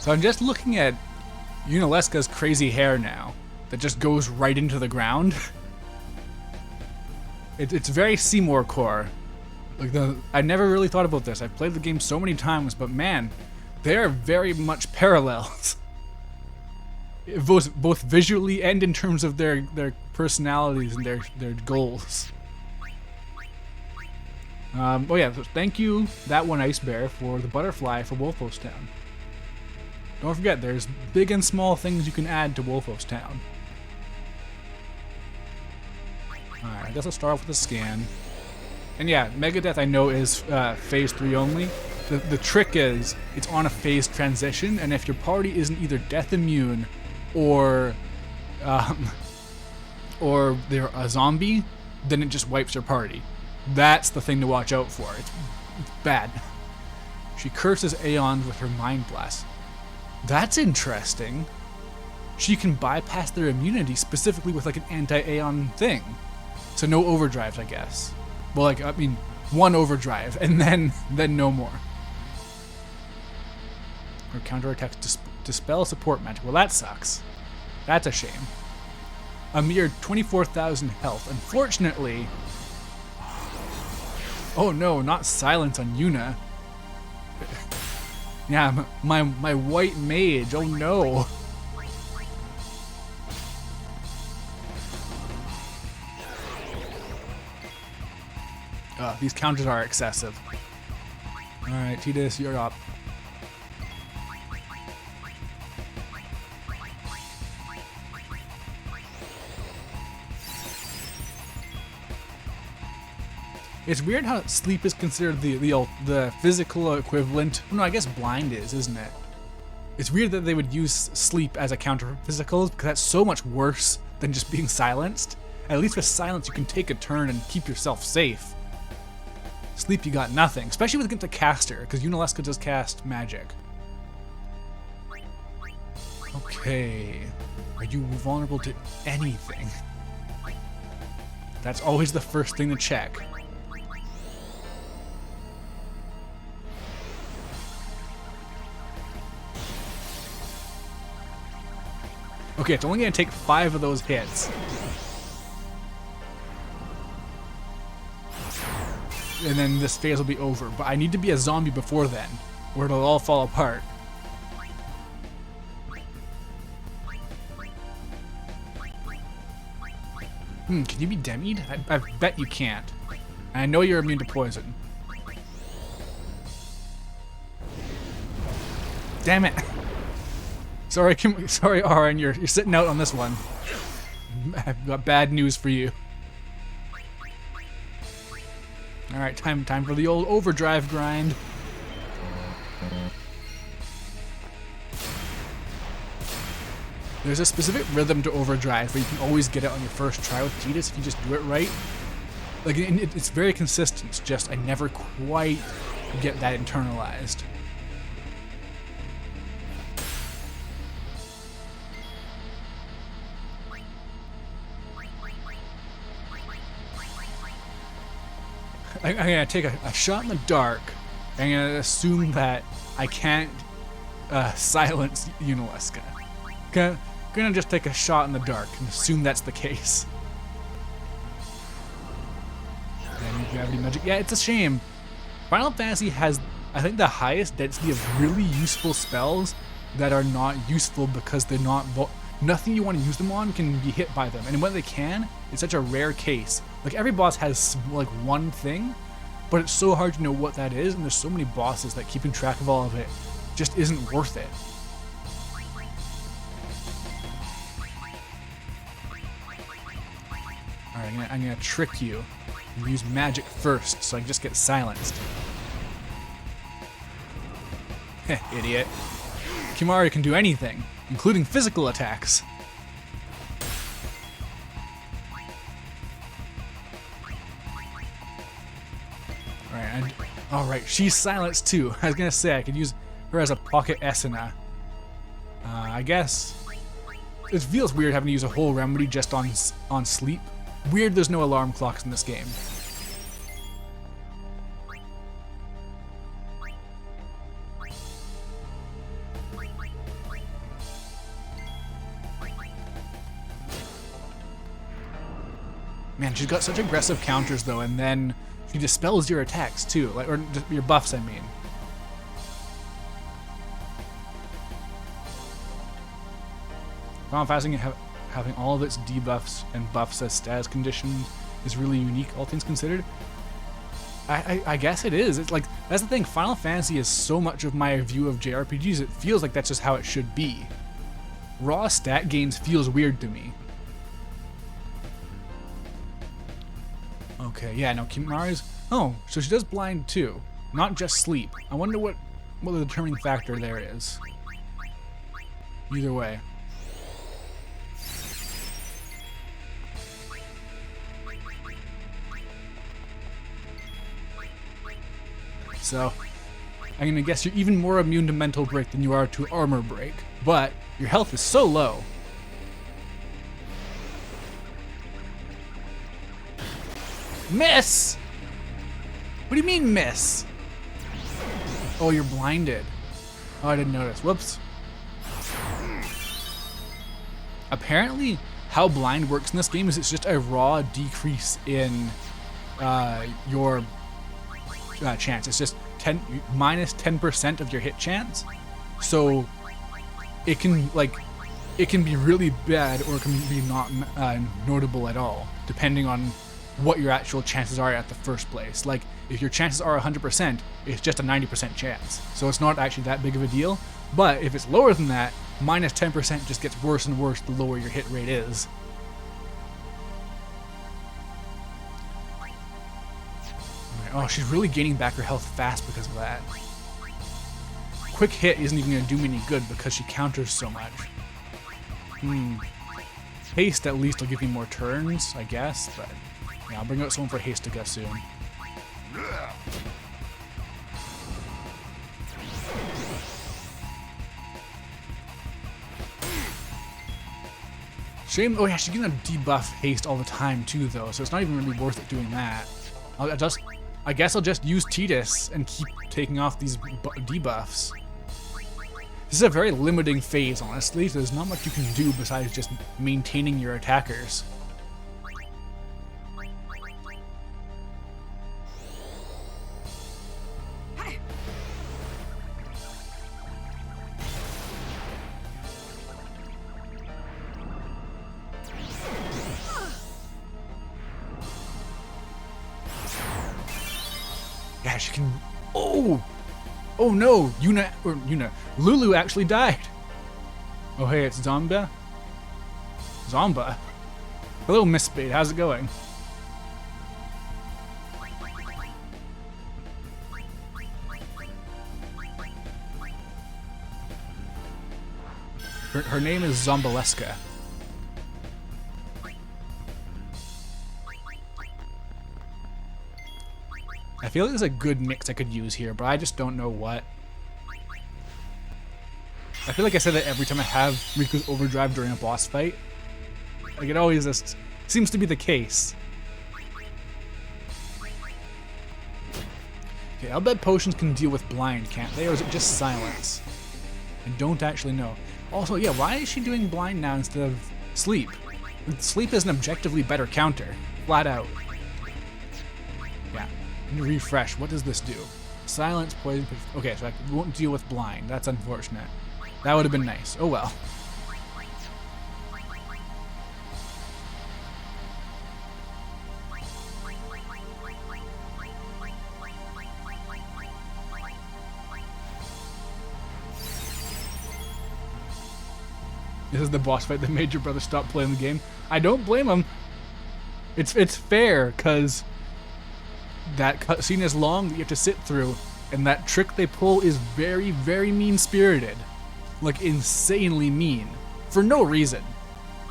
So I'm just looking at Unileska's crazy hair now that just goes right into the ground. It's very Seymour core. Like I never really thought about this. I've played the game so many times, but man, they are very much parallels. Both visually and in terms of their personalities and their goals. Oh yeah, so thank you, that one Ice Bear, for the butterfly for Wolfos Town. Don't forget, there's big and small things you can add to Wolfos Town. Alright, I guess I'll start off with a scan. And yeah, Megadeth I know is phase 3 only. The trick is, it's on a phase transition, and if your party isn't either death immune or they're a zombie, then it just wipes your party. That's the thing to watch out for. It's bad. She curses Aeons with her Mind Blast. That's interesting. She can bypass their immunity specifically with like an anti-Aeon thing. So no overdrives, I guess. Well, like, I mean, one overdrive, and then no more. Her counterattacks dispel support magic. Well, that sucks. That's a shame. A mere 24,000 health. Unfortunately... Oh no, not silence on Yuna. Yeah, my white mage, oh no. These counters are excessive. Alright, Tidus, you're up. It's weird how sleep is considered the physical equivalent. No, I guess blind is, isn't it? It's weird that they would use sleep as a counter for physicals, because that's so much worse than just being silenced. At least with silence, you can take a turn and keep yourself safe. Sleep, you got nothing, especially with against a caster, because Unileska does cast magic. Okay, are you vulnerable to anything? That's always the first thing to check. Okay, it's only going to take 5 of those hits. And then this phase will be over. But I need to be a zombie before then, or it'll all fall apart. Can you be demied? I bet you can't. And I know you're immune to poison. Damn it! Sorry, Aaron, you're sitting out on this one. I've got bad news for you. All right, time for the old overdrive grind. There's a specific rhythm to overdrive where you can always get it on your first try with Tidus if you just do it right. Like it's very consistent. It's just I never quite get that internalized. I'm gonna take a shot in the dark. I'm gonna assume that I can't silence Unileska. Gonna just take a shot in the dark and assume that's the case. And gravity magic. Yeah, it's a shame. Final Fantasy has, I think, the highest density of really useful spells that are not useful because they're not. Nothing you want to use them on can be hit by them, and when they can, it's such a rare case. Like every boss has like one thing, but it's so hard to know what that is, and there's so many bosses that keeping track of all of it just isn't worth it. Alright, I'm gonna trick you and use magic first so I can just get silenced. Heh, idiot. Kimahri can do anything, including physical attacks. Alright, she's silenced too. I was gonna say I could use her as a pocket Esuna. I guess. It feels weird having to use a whole remedy just on sleep. Weird there's no alarm clocks in this game. Man, she's got such aggressive counters though, and then she dispels your attacks too, like, or your buffs, I mean. Final Fantasy having all of its debuffs and buffs as status conditions is really unique, all things considered. I guess it is. It's like, that's the thing. Final Fantasy is so much of my view of JRPGs. It feels like that's just how it should be. Raw stat gains feels weird to me. Okay, yeah, no, Kimahri's... Oh, so she does blind too, not just sleep. I wonder what the determining factor there is. Either way. So, I'm gonna guess you're even more immune to mental break than you are to armor break, but your health is so low. Miss! What do you mean miss? Oh, you're blinded. Oh, I didn't notice. Whoops. Apparently, how blind works in this game is it's just a raw decrease in your chance. It's just minus 10% of your hit chance. So it can be really bad, or it can be not notable at all, depending on what your actual chances are at the first place. Like, if your chances are 100%, it's just a 90% chance. So it's not actually that big of a deal. But if it's lower than that, minus 10% just gets worse and worse the lower your hit rate is. Oh, she's really gaining back her health fast because of that. Quick hit isn't even going to do me any good because she counters so much. Haste at least will give me more turns, I guess, but yeah, I'll bring out someone for Hastica soon. Shame. Oh yeah, she's gonna debuff haste all the time too, though, so it's not even really worth it doing that. I guess I'll just use Tidus and keep taking off these debuffs. This is a very limiting phase, honestly, so there's not much you can do besides just maintaining your attackers. Yeah, she can... Oh! Oh no! Lulu actually died! Oh hey, it's Zomba? Zomba? Hello, Miss Spade, how's it going? Her name is Zombaleska. I feel like there's a good mix I could use here, but I just don't know what. I feel like I say that every time I have Riku's Overdrive during a boss fight. Like, it always just seems to be the case. Okay, I'll bet potions can deal with blind, can't they? Or is it just silence? I don't actually know. Also, yeah, why is she doing blind now instead of sleep? Sleep is an objectively better counter. Flat out. Yeah. Refresh. What does this do? Silence, poison. Okay, so I won't deal with blind. That's unfortunate. That would have been nice. Oh well. This is the boss fight that made your brother stop playing the game. I don't blame him. It's fair, because that cutscene is long that you have to sit through, and that trick they pull is very, very mean-spirited. Like, insanely mean. For no reason.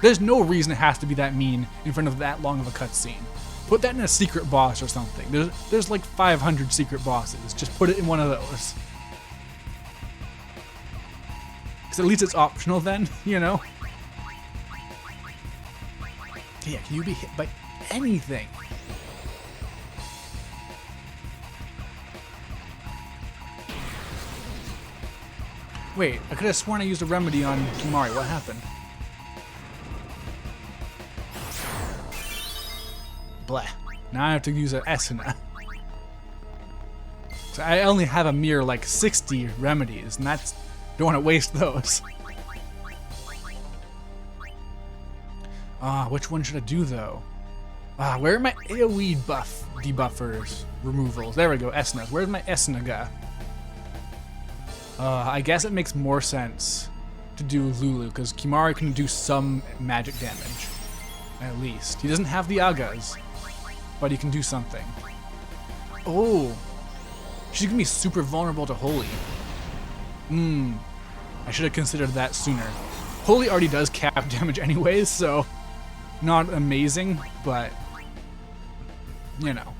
There's no reason it has to be that mean in front of that long of a cutscene. Put that in a secret boss or something. There's like 500 secret bosses. Just put it in one of those. Because at least it's optional then, you know? Yeah, can you be hit by anything? Wait, I could have sworn I used a remedy on Kimahri. What happened? Bleh. Now I have to use an Esuna. So I only have a mere like 60 remedies, and that's don't want to waste those. Which one should I do though? Where are my AoE debuffers removals? There we go, Esuna. Where's my Esuna? I guess it makes more sense to do Lulu, because Kimahri can do some magic damage. At least. He doesn't have the Agas, but he can do something. Oh! She's gonna be super vulnerable to Holy. I should have considered that sooner. Holy already does cap damage anyways, so not amazing, but you know.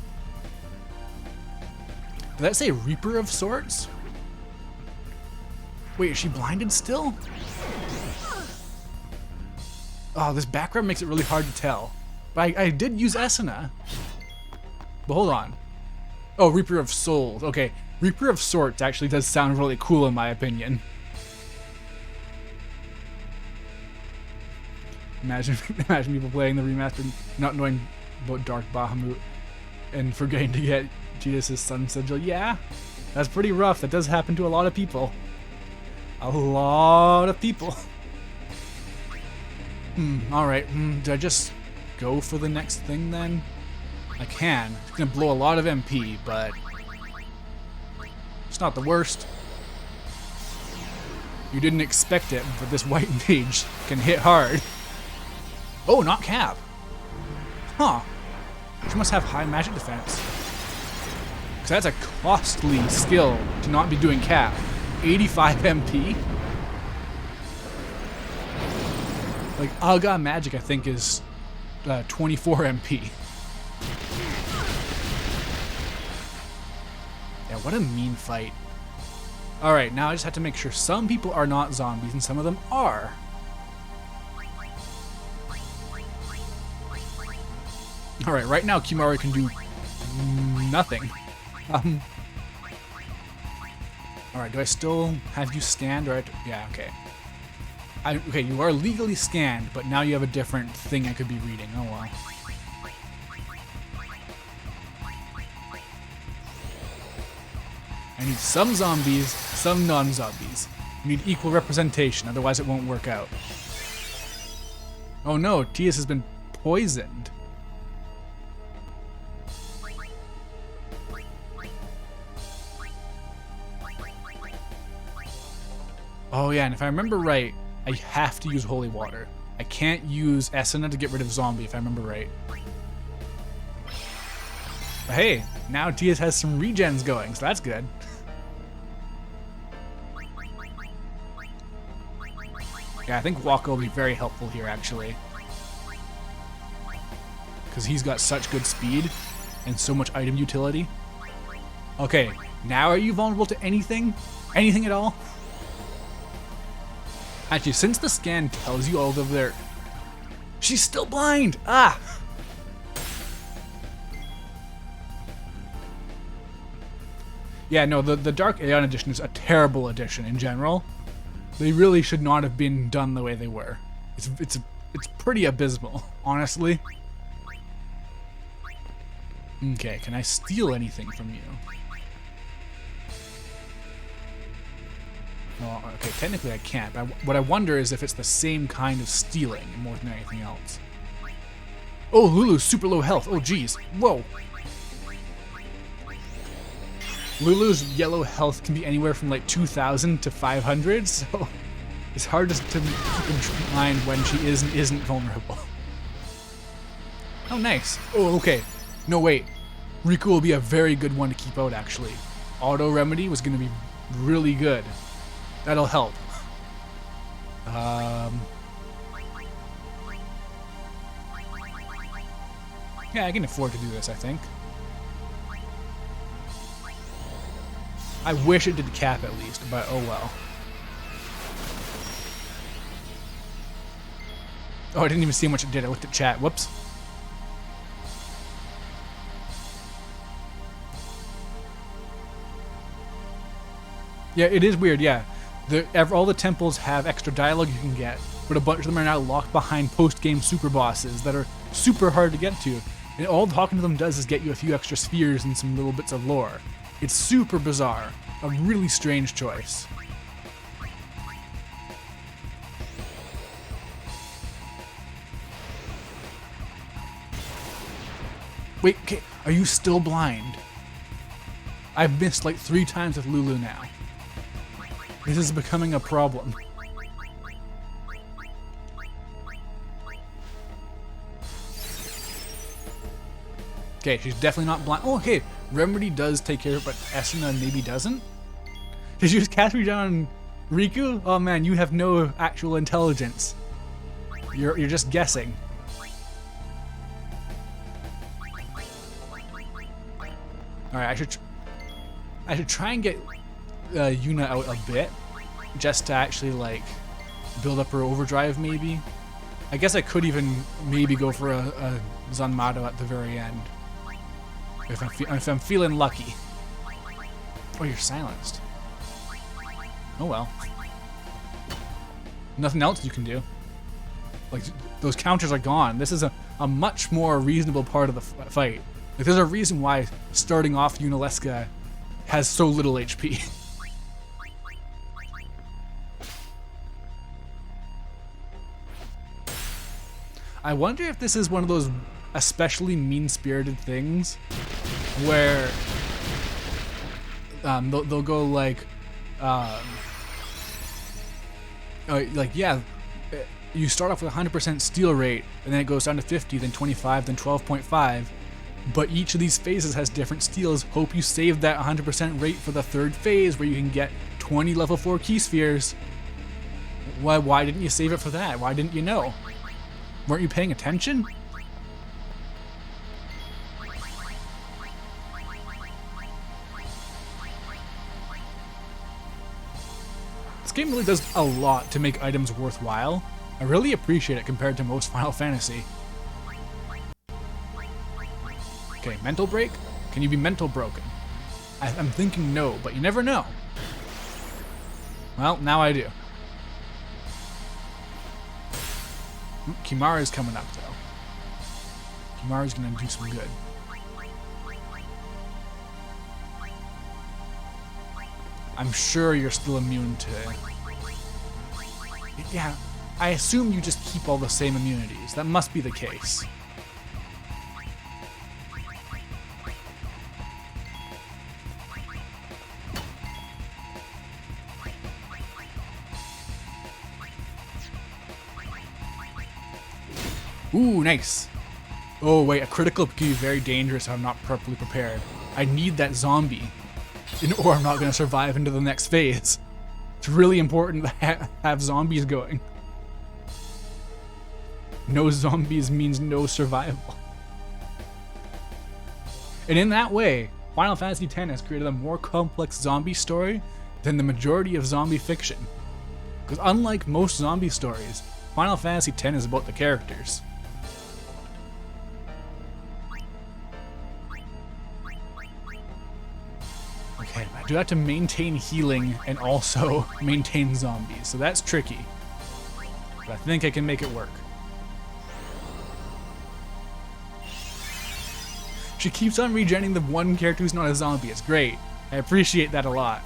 Did that say Reaper of sorts? Wait, is she blinded still? Oh, this background makes it really hard to tell. But I did use Esuna. But hold on. Oh, Reaper of Souls. Okay, Reaper of Sorts actually does sound really cool in my opinion. Imagine people playing the remastered, not knowing about Dark Bahamut, and forgetting to get Jesus' Sun Sigil. Yeah, that's pretty rough. That does happen to a lot of people. A lot of people. Alright, do I just go for the next thing then? I can. It's gonna blow a lot of MP, but it's not the worst. You didn't expect it, but this white mage can hit hard. Oh, not cap. Huh. She must have high magic defense. Because that's a costly skill to not be doing cap. 85 MP? Like, Aga magic, I think, is 24 MP. Yeah, what a mean fight. Alright, now I just have to make sure some people are not zombies and some of them are. Alright, right now Kimahri can do nothing. Alright, do I still have you scanned? Or yeah, okay. Okay, you are legally scanned, but now you have a different thing I could be reading. Oh well. I need some zombies, some non-zombies. You need equal representation, otherwise it won't work out. Oh no, Tias has been poisoned. Oh yeah, and if I remember right, I have to use holy water. I can't use Esuna to get rid of zombie if I remember right. But hey, now Tias has some regens going, so that's good. Yeah, I think Waka will be very helpful here actually. Because he's got such good speed and so much item utility. Okay, now are you vulnerable to anything? Anything at all? Actually, since the scan tells you all of their... She's still blind! Ah! Yeah, no, the Dark Aeon edition is a terrible edition in general. They really should not have been done the way they were. It's pretty abysmal, honestly. Okay, can I steal anything from you? Well, okay, technically I can't. But what I wonder is if it's the same kind of stealing more than anything else. Oh, Lulu's super low health. Oh, geez. Whoa. Lulu's yellow health can be anywhere from like 2,000 to 500, so it's hard to keep in mind when she is and isn't vulnerable. Oh, nice. Oh, okay. No, wait. Riku will be a very good one to keep out, actually. Auto Remedy was going to be really good. That'll help. Yeah, I can afford to do this, I think. I wish it did cap at least, but oh well. Oh, I didn't even see how much it did. I looked at chat. Whoops. Yeah, it is weird, yeah. All the temples have extra dialogue you can get, but a bunch of them are now locked behind post-game super bosses that are super hard to get to. And all talking to them does is get you a few extra spheres and some little bits of lore. It's super bizarre. A really strange choice. Wait, okay, are you still blind? I've missed like 3 times with Lulu now. This is becoming a problem. Okay, she's definitely not blind. Oh, okay, Remedy does take care of it, but Esuna maybe doesn't? Did you just cast me down on Riku? Oh man, you have no actual intelligence. You're just guessing. Alright, I should try and get Yuna out a bit, just to actually like build up her overdrive maybe. I guess I could even maybe go for a Zanmato at the very end. If I'm feeling lucky. Oh, you're silenced. Oh well. Nothing else you can do. Like, those counters are gone. This is a much more reasonable part of the fight. Like, there's a reason why starting off Yunalesca has so little HP. I wonder if this is one of those especially mean-spirited things where they'll go like yeah, you start off with 100% steal rate and then it goes down to 50, then 25, then 12.5, but each of these phases has different steals. Hope you save that 100% rate for the 3rd phase where you can get 20 level 4 key spheres. Why didn't you save it for that? Why didn't you know? Weren't you paying attention? This game really does a lot to make items worthwhile. I really appreciate it compared to most Final Fantasy. Okay, mental break? Can you be mental broken? I'm thinking no, but you never know. Well, now I do. Kimahri's coming up, though. Kimahri's gonna do some good. I'm sure you're still immune to... Yeah, I assume you just keep all the same immunities. That must be the case. Ooh, nice. Oh wait, a critical can be very dangerous if I'm not properly prepared. I need that zombie, or I'm not going to survive into the next phase. It's really important to have zombies going. No zombies means no survival. And in that way, Final Fantasy X has created a more complex zombie story than the majority of zombie fiction. Because unlike most zombie stories, Final Fantasy X is about the characters. Okay, I do have to maintain healing and also maintain zombies, so that's tricky. But I think I can make it work. She keeps on regenerating the one character who's not a zombie. It's great. I appreciate that a lot.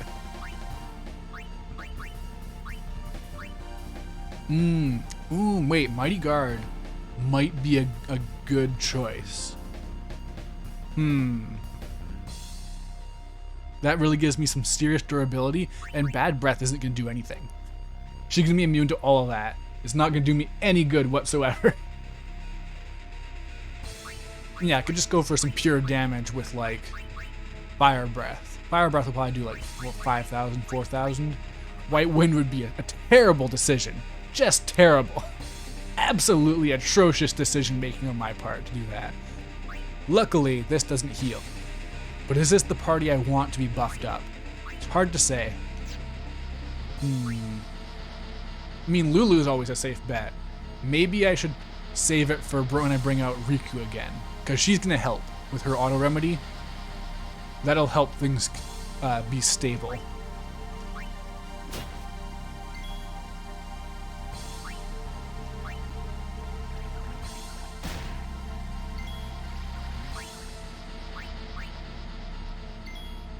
Ooh, wait, Mighty Guard might be a good choice. That really gives me some serious durability, and Bad Breath isn't going to do anything. She's going to be immune to all of that. It's not going to do me any good whatsoever. Yeah, I could just go for some pure damage with, like, Fire Breath. Fire Breath will probably do, like, what, 5,000, 4,000? White Wind would be a terrible decision. Just terrible. Absolutely atrocious decision making on my part to do that. Luckily, this doesn't heal. But is this the party I want to be buffed up? It's hard to say. I mean, Lulu is always a safe bet. Maybe I should save it for when I bring out Riku again, because she's going to help with her auto remedy. That'll help things be stable.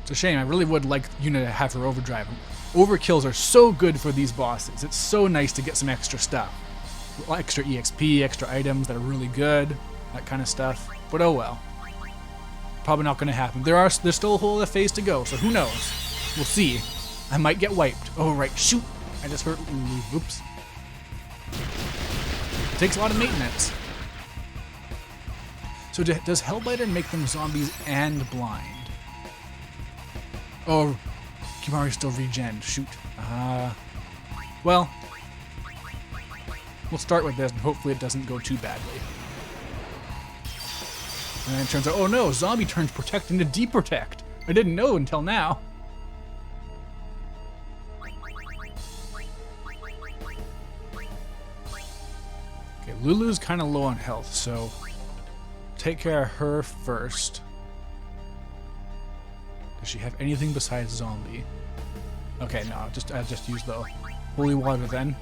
It's a shame. I really would like Yuna to have her overdrive. Overkills are so good for these bosses. It's so nice to get some extra stuff. Extra EXP, extra items that are really good, that kind of stuff. But oh well. Probably not going to happen. There's still a whole other phase to go, so who knows? We'll see. I might get wiped. Oh, right. Shoot. I just hurt. Oops. It takes a lot of maintenance. So does Hellbiter make them zombies and blind? Oh, Kimahri still regen. Shoot. Well, we'll start with this and hopefully it doesn't go too badly. And then it turns out, oh no, zombie turns protect into deprotect. I didn't know until now. Okay, Lulu's kind of low on health, so take care of her first. Does she have anything besides zombie? Okay, no, I'll just use the holy water then.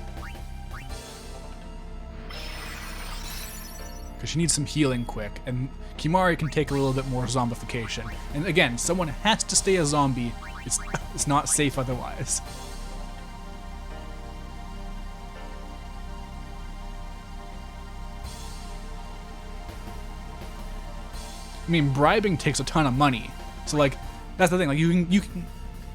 Because she needs some healing quick, and Kimahri can take a little bit more zombification. And again, someone has to stay a zombie. It's not safe otherwise. I mean, bribing takes a ton of money, so like that's the thing. Like you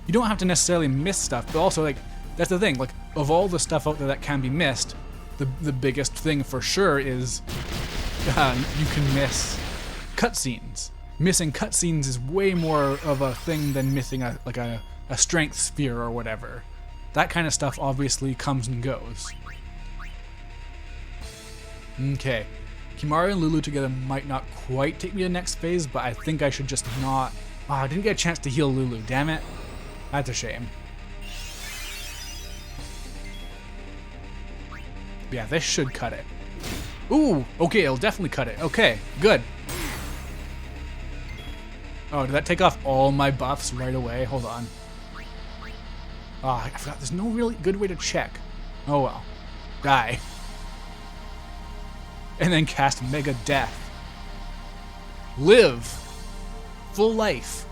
don't have to necessarily miss stuff, but also like that's the thing. Like of all the stuff out there that can be missed, the biggest thing for sure is you can miss cutscenes. Missing cutscenes is way more of a thing than missing a strength sphere or whatever. That kind of stuff obviously comes and goes. Okay. Kimahri and Lulu together might not quite take me to the next phase, but I think I should just not... Oh, I didn't get a chance to heal Lulu, damn it. That's a shame. But yeah, this should cut it. Ooh, okay, it'll definitely cut it. Okay, good. Oh, did that take off all my buffs right away? Hold on. Oh, I forgot, there's no really good way to check. Oh well. Die. And then cast Mega Death. Live. Full life.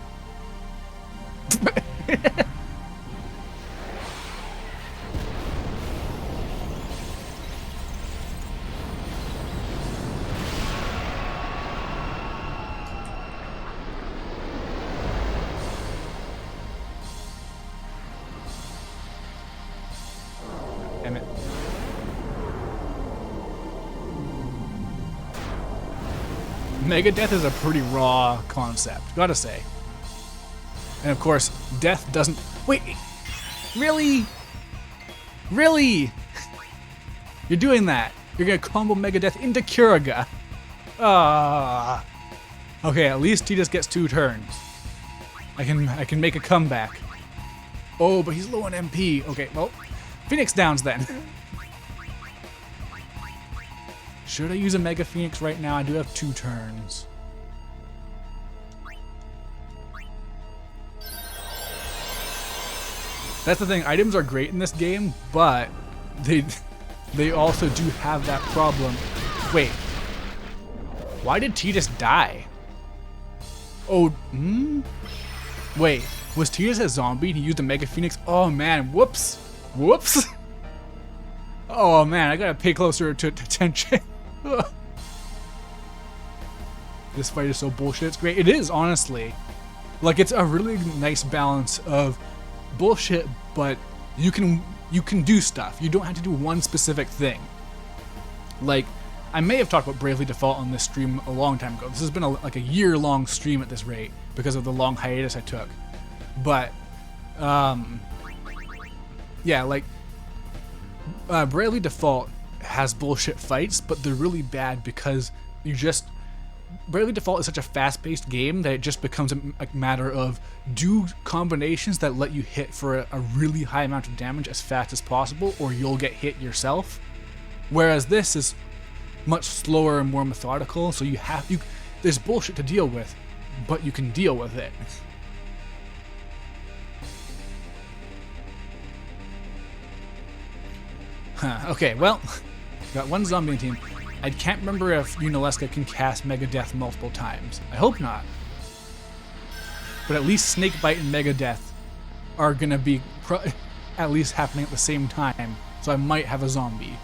Damn it. Mega Death is a pretty raw concept, gotta say. And of course, death doesn't... Wait! Really? Really? You're doing that. You're gonna combo Mega Death into Kiriga. Ah. Okay, at least he just gets 2 turns. I can make a comeback. Oh, but he's low on MP. Okay, well, Phoenix Downs then. Should I use a Mega Phoenix right now? I do have 2 turns. That's the thing, items are great in this game, but they also do have that problem. Wait, why did Tidus die? Oh, Wait, was Tidus a zombie? He used a Mega Phoenix? Oh man, whoops. Whoops. Oh man, I gotta pay closer attention. This fight is so bullshit, it's great. It is, honestly. Like, it's a really nice balance of bullshit, but you can do stuff. You don't have to do one specific thing. Like, I may have talked about Bravely Default on this stream a long time ago. This has been like a year-long stream at this rate because of the long hiatus I took. But, yeah, like, Bravely Default has bullshit fights, but they're really bad because Bravely Default is such a fast-paced game that it just becomes a matter of do combinations that let you hit for a really high amount of damage as fast as possible, or you'll get hit yourself. Whereas this is much slower and more methodical, so there's bullshit to deal with, but you can deal with it. Okay, well, got 1 zombie team. I can't remember if Yunalesca can cast Mega Death multiple times. I hope not. but at least Snakebite and Mega Death are gonna be at least happening at the same time, so I might have a zombie.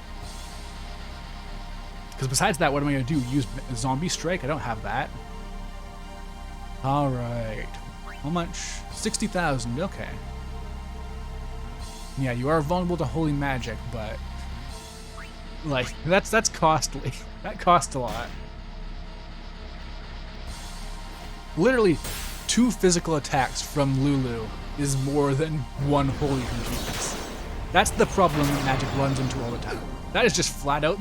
Because besides that, what am I gonna do? Use Zombie Strike? I don't have that. Alright. How much? 60,000, okay. Yeah, you are vulnerable to holy magic, but like that's costly. That costs a lot. Literally, 2 physical attacks from Lulu is more than 1 holy Hercules. That's the problem that Magic runs into all the time. That is just flat out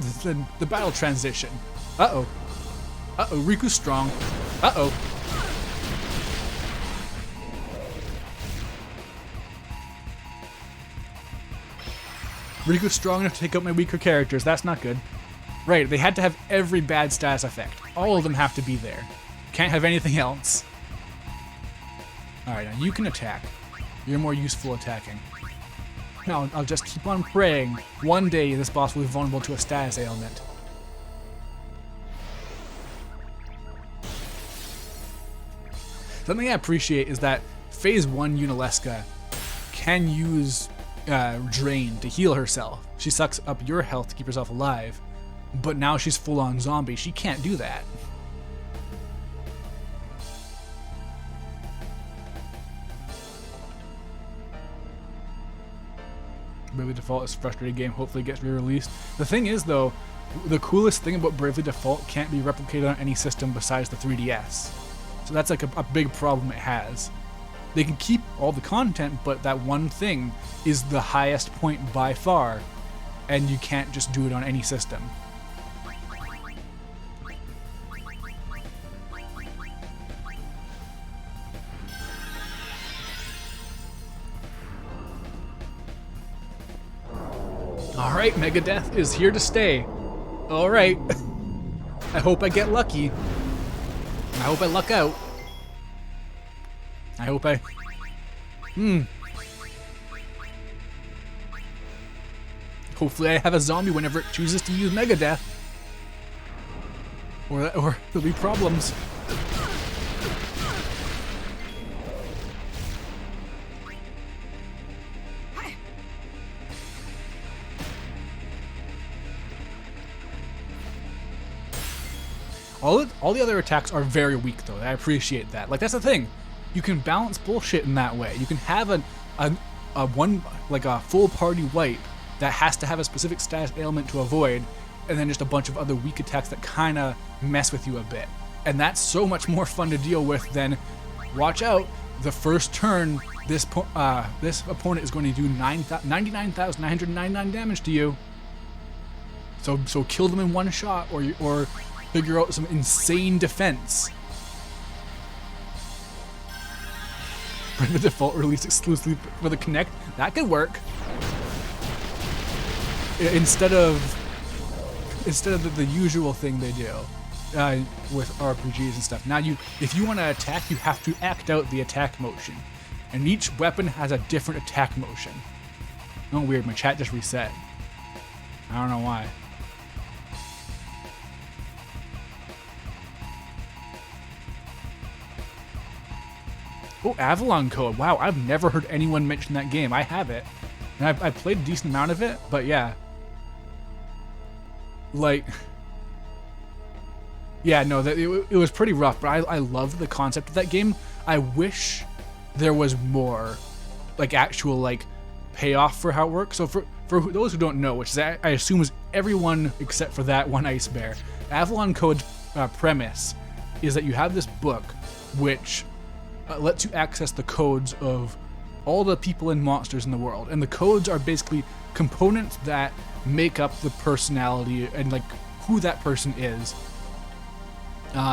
the battle transition. Uh-oh. Uh-oh, Riku's strong. Uh-oh. Riku's strong enough to take out my weaker characters. That's not good. Right, they had to have every bad status effect. All of them have to be there. Can't have anything else. Alright, now you can attack. You're more useful attacking. Now, I'll just keep on praying. One day, this boss will be vulnerable to a status ailment. Something I appreciate is that Phase 1 Unalesca can use Drain to heal herself. She sucks up your health to keep herself alive, but now she's full-on zombie. She can't do that. Bravely Default is a frustrating game, hopefully it gets re-released. The thing is though, the coolest thing about Bravely Default can't be replicated on any system besides the 3DS. So that's like a big problem it has. They can keep all the content, but that one thing is the highest point by far, and you can't just do it on any system. Alright, Megadeth is here to stay. Alright. I hope I get lucky. I hope I luck out. I hope I... Hopefully I have a zombie whenever it chooses to use Megadeth. Or there'll be problems. All the other attacks are very weak though. I appreciate that. Like that's the thing. You can balance bullshit in that way. You can have a full party wipe that has to have a specific status ailment to avoid, and then just a bunch of other weak attacks that kind of mess with you a bit. And that's so much more fun to deal with than, watch out, the first turn this opponent is going to do 99,999 damage to you. So kill them in one shot, or figure out some insane defense. Bring the default release exclusively for the Kinect. That could work. Instead of the usual thing they do with RPGs and stuff. Now if you want to attack, you have to act out the attack motion, and each weapon has a different attack motion. Oh, weird. My chat just reset. I don't know why. Oh, Avalon Code. Wow, I've never heard anyone mention that game. I have it. And I've played a decent amount of it, but yeah. Like... Yeah, no, it was pretty rough, but I loved the concept of that game. I wish there was more, like, actual, like, payoff for how it works. So for those who don't know, which is, I assume is everyone except for that one ice bear, Avalon Code's premise is that you have this book which... lets you access the codes of all the people and monsters in the world. And the codes are basically components that make up the personality and like who that person is.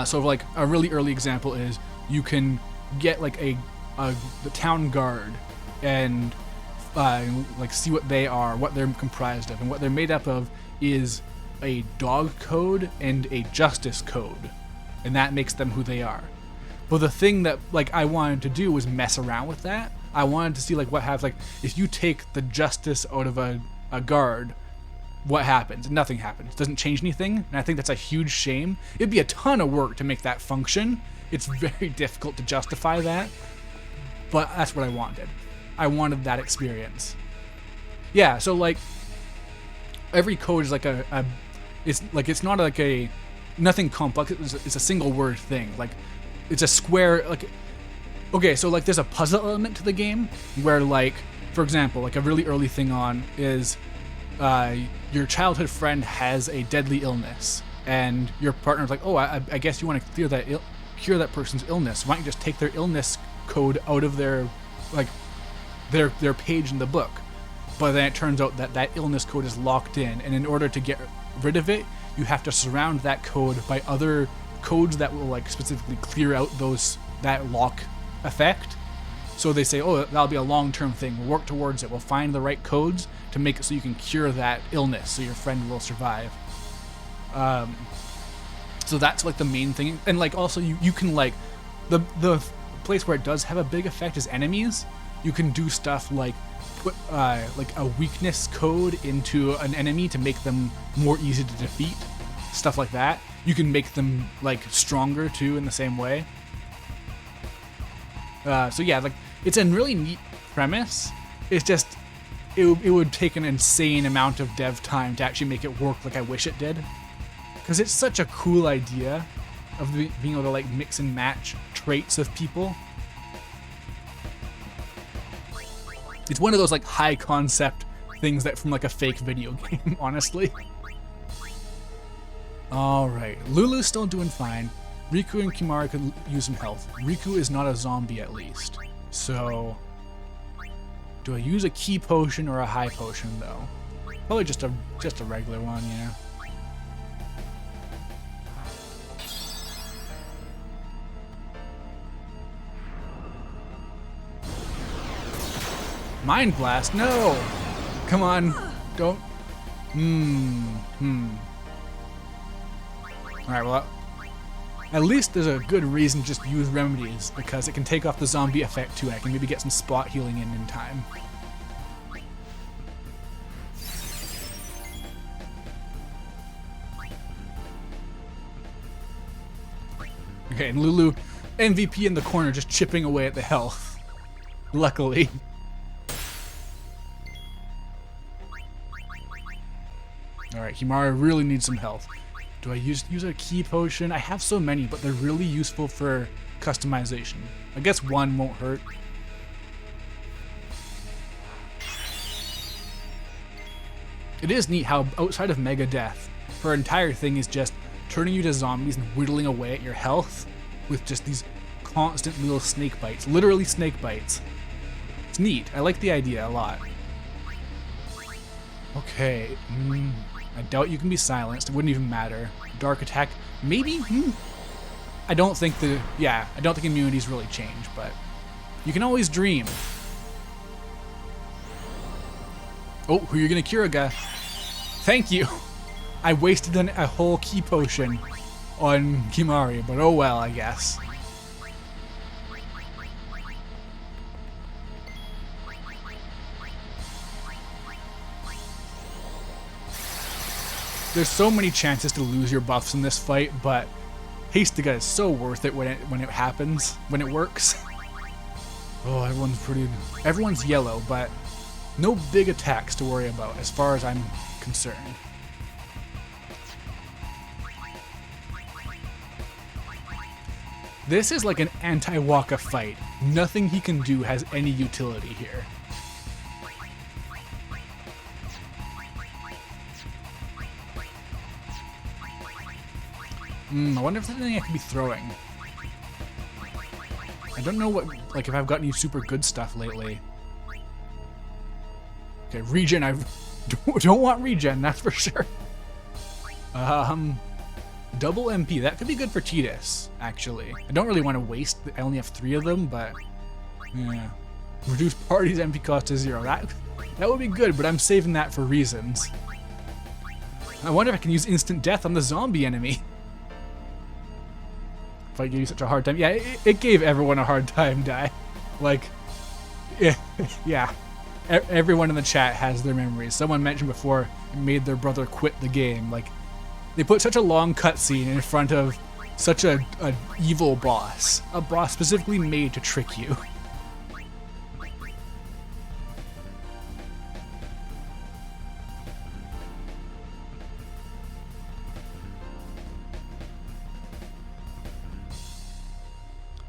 So like a really early example is you can get like the town guard and like see what they are, what they're comprised of, and what they're made up of is a dog code and a justice code. And that makes them who they are. But the thing that like I wanted to do was mess around with that. I wanted to see like what happens, like if you take the justice out of a guard, what happens? Nothing happens. It doesn't change anything, and I think that's a huge shame. It'd be a ton of work to make that function. it's very difficult to justify that, but that's what I wanted. I wanted that experience. Yeah, so like every code is like it's not like a nothing complex. It's a single word thing. Like it's a square. Like okay, so like there's a puzzle element to the game where like, for example, like a really early thing on is your childhood friend has a deadly illness, and your partner's like, oh, I guess you want to cure that person's illness. Why don't you just take their illness code out of their like their page in the book? But then it turns out that that illness code is locked in, and in order to get rid of it, you have to surround that code by other codes that will like specifically clear out that lock effect. So they say, oh, that'll be a long-term thing. We'll work towards it. We'll find the right codes to make it so you can cure that illness, so your friend will survive. So that's like the main thing. And like also you can like the place where it does have a big effect is enemies. You can do stuff like put like a weakness code into an enemy to make them more easy to defeat. Stuff like that. You can make them like stronger too in the same way. So yeah, like it's a really neat premise. It's just it would take an insane amount of dev time to actually make it work like I wish it did. Because it's such a cool idea of being able to like mix and match traits of people. It's one of those like high concept things that from like a fake video game, honestly. Alright, Lulu's still doing fine. Riku and Kimahri could use some health. Riku is not a zombie at least. So, do I use a key potion or a high potion though? Probably just a regular one, yeah. Mind Blast, no! Come on, don't. Alright, well, at least there's a good reason to just use remedies, because it can take off the zombie effect too, and I can maybe get some spot healing in time. Okay, and Lulu, MVP in the corner, just chipping away at the health. Luckily. Alright, Kimahri really needs some health. Do I use a key potion? I have so many, but they're really useful for customization. I guess one won't hurt. It is neat how outside of Mega Death, her entire thing is just turning you to zombies and whittling away at your health with just these constant little snake bites. Literally snake bites. It's neat. I like the idea a lot. Okay. I doubt you can be silenced. It wouldn't even matter. Dark attack, maybe? I don't think immunities really change, but you can always dream. Oh, who are you gonna cure, guy? Thank you. I wasted a whole key potion on Kimahri, but oh well, I guess. There's so many chances to lose your buffs in this fight, but Hastiga is so worth it when it happens, when it works. Oh, everyone's yellow, but no big attacks to worry about as far as I'm concerned. This is like an anti-Waka fight. Nothing he can do has any utility here. I wonder if there's anything I could be throwing. I don't know if I've got any super good stuff lately. Okay, regen, I don't want regen, that's for sure. Double MP, that could be good for Tidus, actually. I don't really want to waste, I only have 3 of them, but yeah. Reduce party's MP cost to 0. That would be good, but I'm saving that for reasons. I wonder if I can use instant death on the zombie enemy. If I give you such a hard time. Yeah, it gave everyone a hard time, Dai. Like, yeah. Everyone in the chat has their memories. Someone mentioned before it made their brother quit the game. Like, they put such a long cutscene in front of such a evil boss. A boss specifically made to trick you.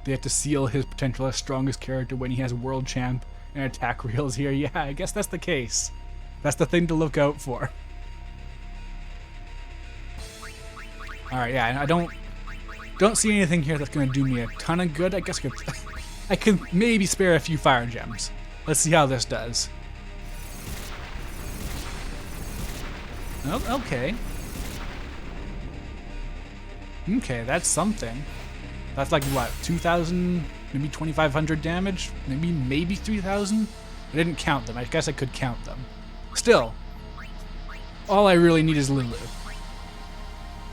They have to seal his potential as strongest character when he has world champ and attack reels here. Yeah, I guess that's the case. That's the thing to look out for. Alright, yeah, and I don't see anything here that's gonna do me a ton of good. I guess I could maybe spare a few fire gems. Let's see how this does. Oh, okay. Okay, that's something. That's like what, 2,000, maybe 2,500 damage? Maybe 3,000? I didn't count them. I guess I could count them. Still, all I really need is Lulu.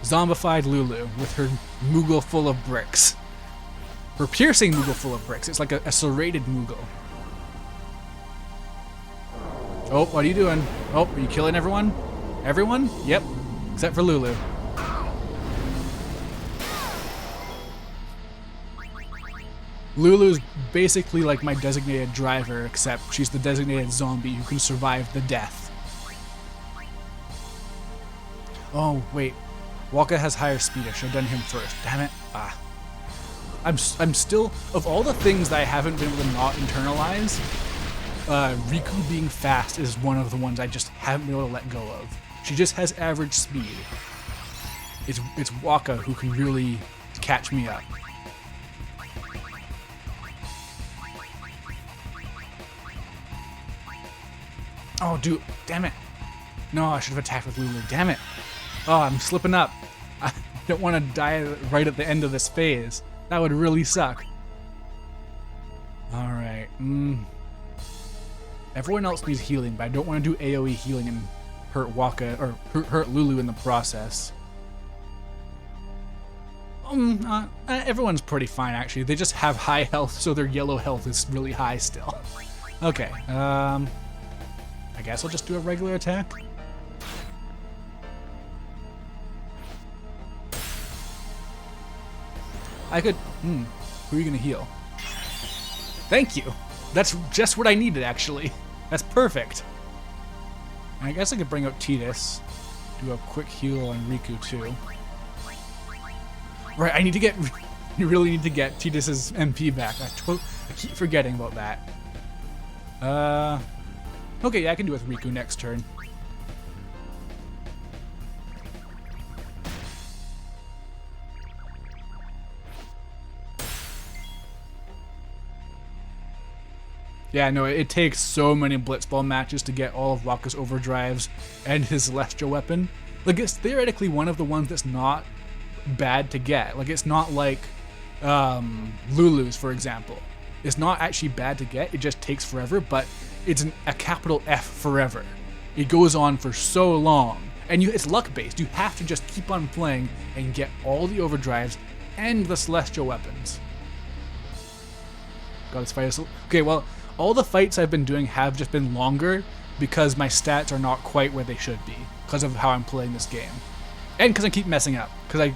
Zombified Lulu with her Moogle full of bricks. Her piercing Moogle full of bricks. It's like a serrated Moogle. Oh, what are you doing? Oh, are you killing everyone? Everyone? Yep, except for Lulu. Lulu's basically like my designated driver, except she's the designated zombie who can survive the death. Oh, wait. Waka has higher speed. I should have done him first. Damn it. Ah. I'm still, of all the things that I haven't been able to not internalize, Riku being fast is one of the ones I just haven't been able to let go of. She just has average speed. It's Waka who can really catch me up. Oh, dude, damn it. No, I should have attacked with Lulu. Damn it. Oh, I'm slipping up. I don't want to die right at the end of this phase. That would really suck. Alright. Everyone else needs healing, but I don't want to do AoE healing and hurt Waka, or hurt Lulu in the process. Everyone's pretty fine, actually. They just have high health, so their yellow health is really high still. Okay, I guess I'll just do a regular attack. I could... who are you gonna heal? Thank you! That's just what I needed, actually. That's perfect. And I guess I could bring out Tidus. Do a quick heal on Riku, too. Right, I need to get... You really need to get Tidus's MP back. I keep forgetting about that. Okay, yeah, I can do it with Riku next turn. Yeah, no, it takes so many Blitzball matches to get all of Waka's overdrives and his Celestial weapon. Like, it's theoretically one of the ones that's not bad to get. Like, it's not like Lulu's, for example. It's not actually bad to get, it just takes forever, but it's a capital F forever. It goes on for so long. And it's luck-based. You have to just keep on playing and get all the overdrives and the Celestial weapons. God, this fight is so... Okay, well... All the fights I've been doing have just been longer because my stats are not quite where they should be because of how I'm playing this game. And because I keep messing up. Because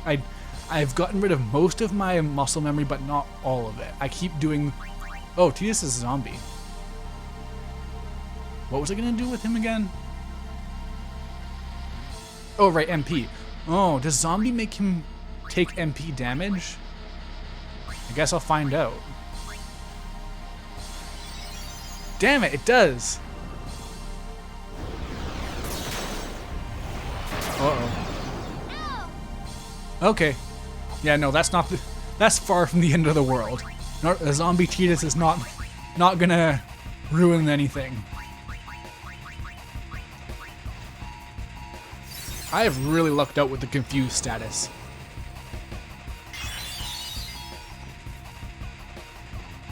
I've gotten rid of most of my muscle memory, but not all of it. I keep doing... Oh, Tidus is a zombie. What was I going to do with him again? Oh, right, MP. Oh, does zombie make him take MP damage? I guess I'll find out. Damn it, it does! Uh-oh. Okay. Yeah, no, that's not... That's far from the end of the world. A zombie Tidus is not gonna ruin anything. I have really lucked out with the confused status.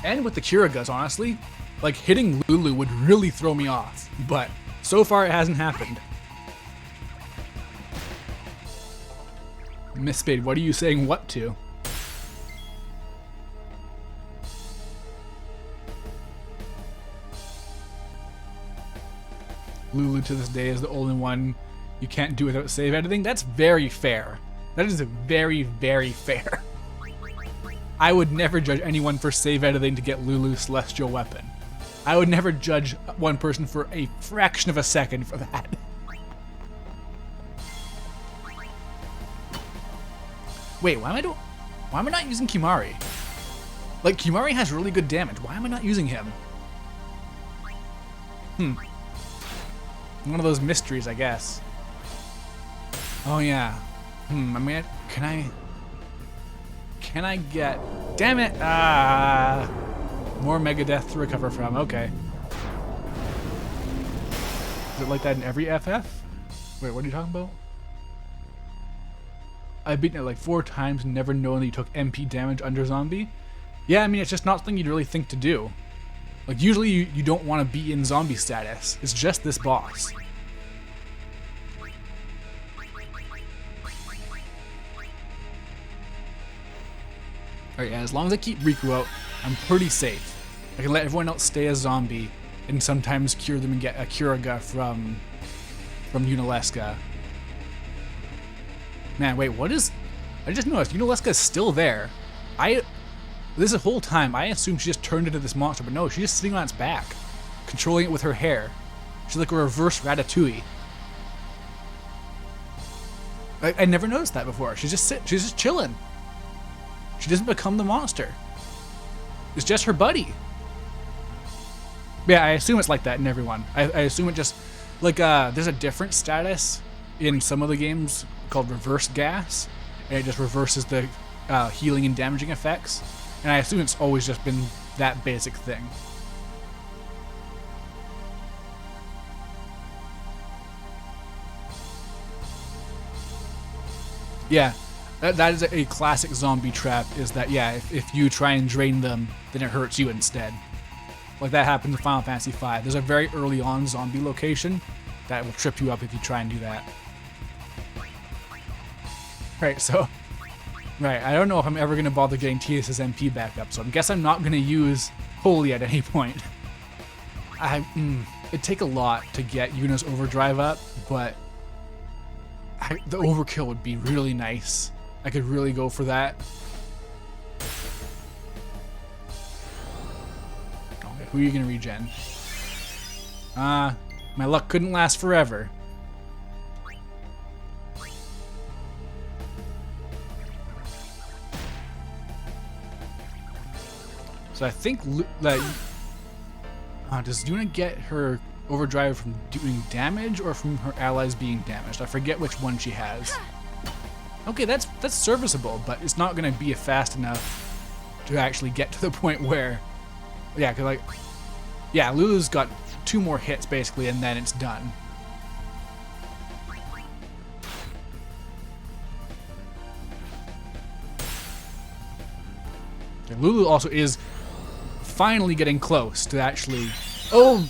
And with the Kiragas, honestly. Like, hitting Lulu would really throw me off, but so far it hasn't happened. Miss Spade, what are you saying what to? Lulu to this day is the only one you can't do without save editing. That's very fair. That is very, very fair. I would never judge anyone for save editing to get Lulu's celestial weapon. I would never judge one person for a fraction of a second for that. Wait, why am I not using Kimari? Like, Kimari has really good damage. Why am I not using him? One of those mysteries, I guess. Oh yeah. I mean, can I get... Damn it! More Megadeth to recover from. Okay. Is it like that in every FF? Wait, what are you talking about? I've beaten it like 4 times and never known that you took MP damage under zombie. Yeah, I mean, it's just not something you'd really think to do. Like, usually you don't want to be in zombie status. It's just this boss. Alright, yeah, as long as I keep Riku out, I'm pretty safe. I can let everyone else stay a zombie and sometimes cure them and get a Curaga from Unalesca. Man, wait, what is... I just noticed, Unalesca is still there. This whole time, I assumed she just turned into this monster, but no, she's just sitting on its back, controlling it with her hair. She's like a reverse Ratatouille. I never noticed that before. She's just chilling. She doesn't become the monster. It's just her buddy. Yeah, I assume it's like that in everyone. I assume it just... Like, there's a different status in some of the games called reverse gas, and it just reverses the healing and damaging effects. And I assume it's always just been that basic thing. Yeah, that is a classic zombie trap, is that, yeah, if you try and drain them, then it hurts you instead. Like that happened in Final Fantasy V. There's a very early on zombie location that will trip you up if you try and do that. Right, so... Right, I don't know if I'm ever going to bother getting TS's MP back up, so I guess I'm not going to use Holy at any point. It'd take a lot to get Yuna's overdrive up, but the overkill would be really nice. I could really go for that. Okay, who are you going to regen? My luck couldn't last forever. So I think that... does Yuna get her overdrive from doing damage or from her allies being damaged? I forget which one she has. Okay, that's serviceable, but it's not going to be fast enough to actually get to the point where... Yeah, because like... Yeah, Lulu's got 2 more hits basically and then it's done. And Lulu also is finally getting close to actually... Oh!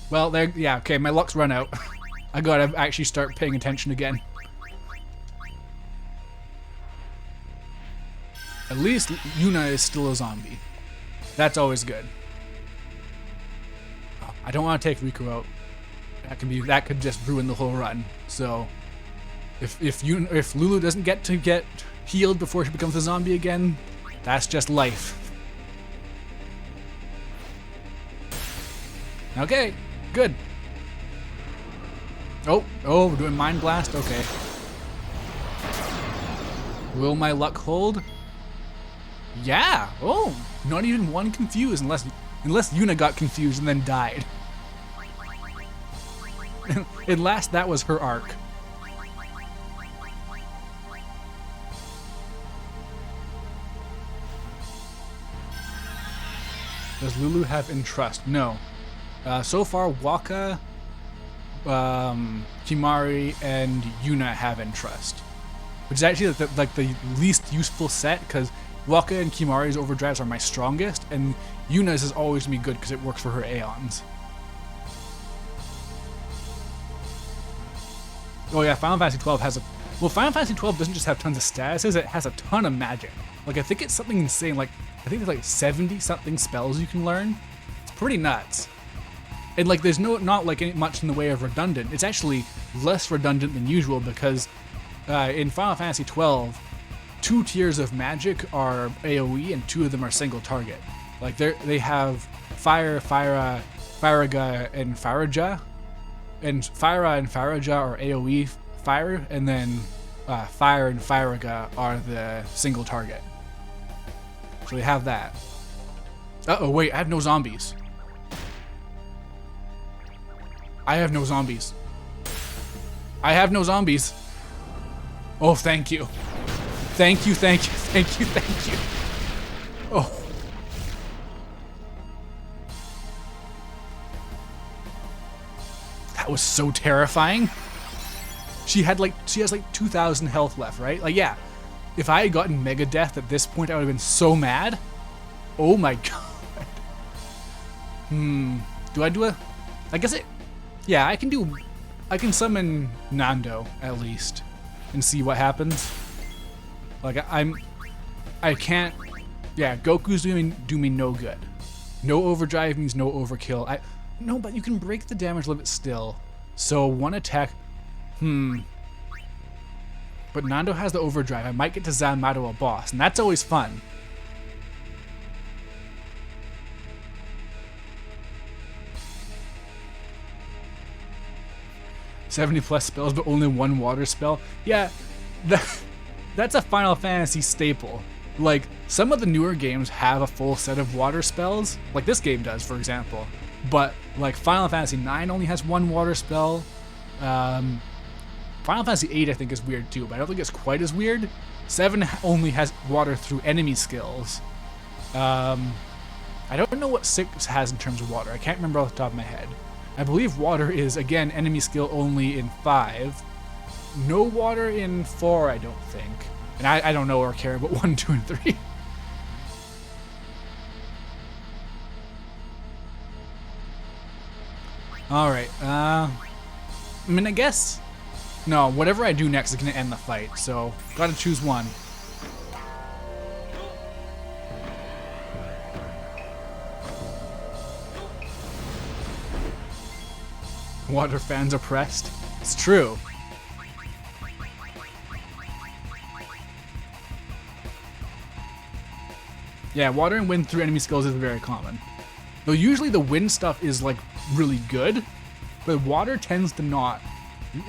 Well, there... Yeah, okay, my luck's run out. I gotta actually start paying attention again. At least Yuna is still a zombie. That's always good. Oh, I don't want to take Riku out. That could just ruin the whole run. So, if Lulu doesn't get healed before she becomes a zombie again, that's just life. Okay, good. Oh, we're doing Mind Blast? Okay. Will my luck hold? Yeah! Oh, not even one confused unless Yuna got confused and then died. At last, that was her arc. Does Lulu have Entrust? No. So far, Waka, Kimari, and Yuna have Entrust, which is actually the least useful set, because Waka and Kimari's overdrives are my strongest, and Yuna's is always going to be good because it works for her Aeons. Oh yeah, Final Fantasy 12 has a... Well, Final Fantasy 12 doesn't just have tons of statuses, it has a ton of magic. Like, I think it's something insane, like, I think there's like 70-something spells you can learn. It's pretty nuts. And like, there's not like much in the way of redundant. It's actually less redundant than usual because in Final Fantasy 12, 2 tiers of magic are AoE and 2 of them are single target. Like they have Fire, Firaga, and Faraja. And Fyra and Faraja are AoE fire, and then Fire and Firaga are the single target. So we have that. Uh-oh, wait, I have no zombies. I have no zombies. I have no zombies. Oh, thank you. Thank you, thank you, thank you, thank you. Oh. That was so terrifying. She has like 2,000 health left, right? Like, yeah. If I had gotten Mega Death at this point, I would have been so mad. Oh my god. Do I do a... I guess it... Yeah, I can summon Nando, at least, and see what happens. Like, I can't... Yeah, Goku's do me no good. No overdrive means no overkill. No, but you can break the damage limit still. So, one attack... But Nando has the overdrive. I might get to Zanmato a boss, and that's always fun. +70 spells, but only 1 water spell. Yeah, that's a Final Fantasy staple. Like, some of the newer games have a full set of water spells, like this game does, for example. But, like, Final Fantasy 9 only has 1 water spell. Final Fantasy 8, I think, is weird too, but I don't think it's quite as weird. 7 only has water through enemy skills. I don't know what 6 has in terms of water. I can't remember off the top of my head. I believe water is, again, enemy skill only in 5. No water in 4, I don't think. And I don't know or care about 1, 2, and 3. Alright, I mean, I guess... No, whatever I do next is going to end the fight, so gotta choose one. Water fans oppressed? It's true. Yeah, water and wind through enemy skills is very common. Though usually the wind stuff is like really good, but water tends to not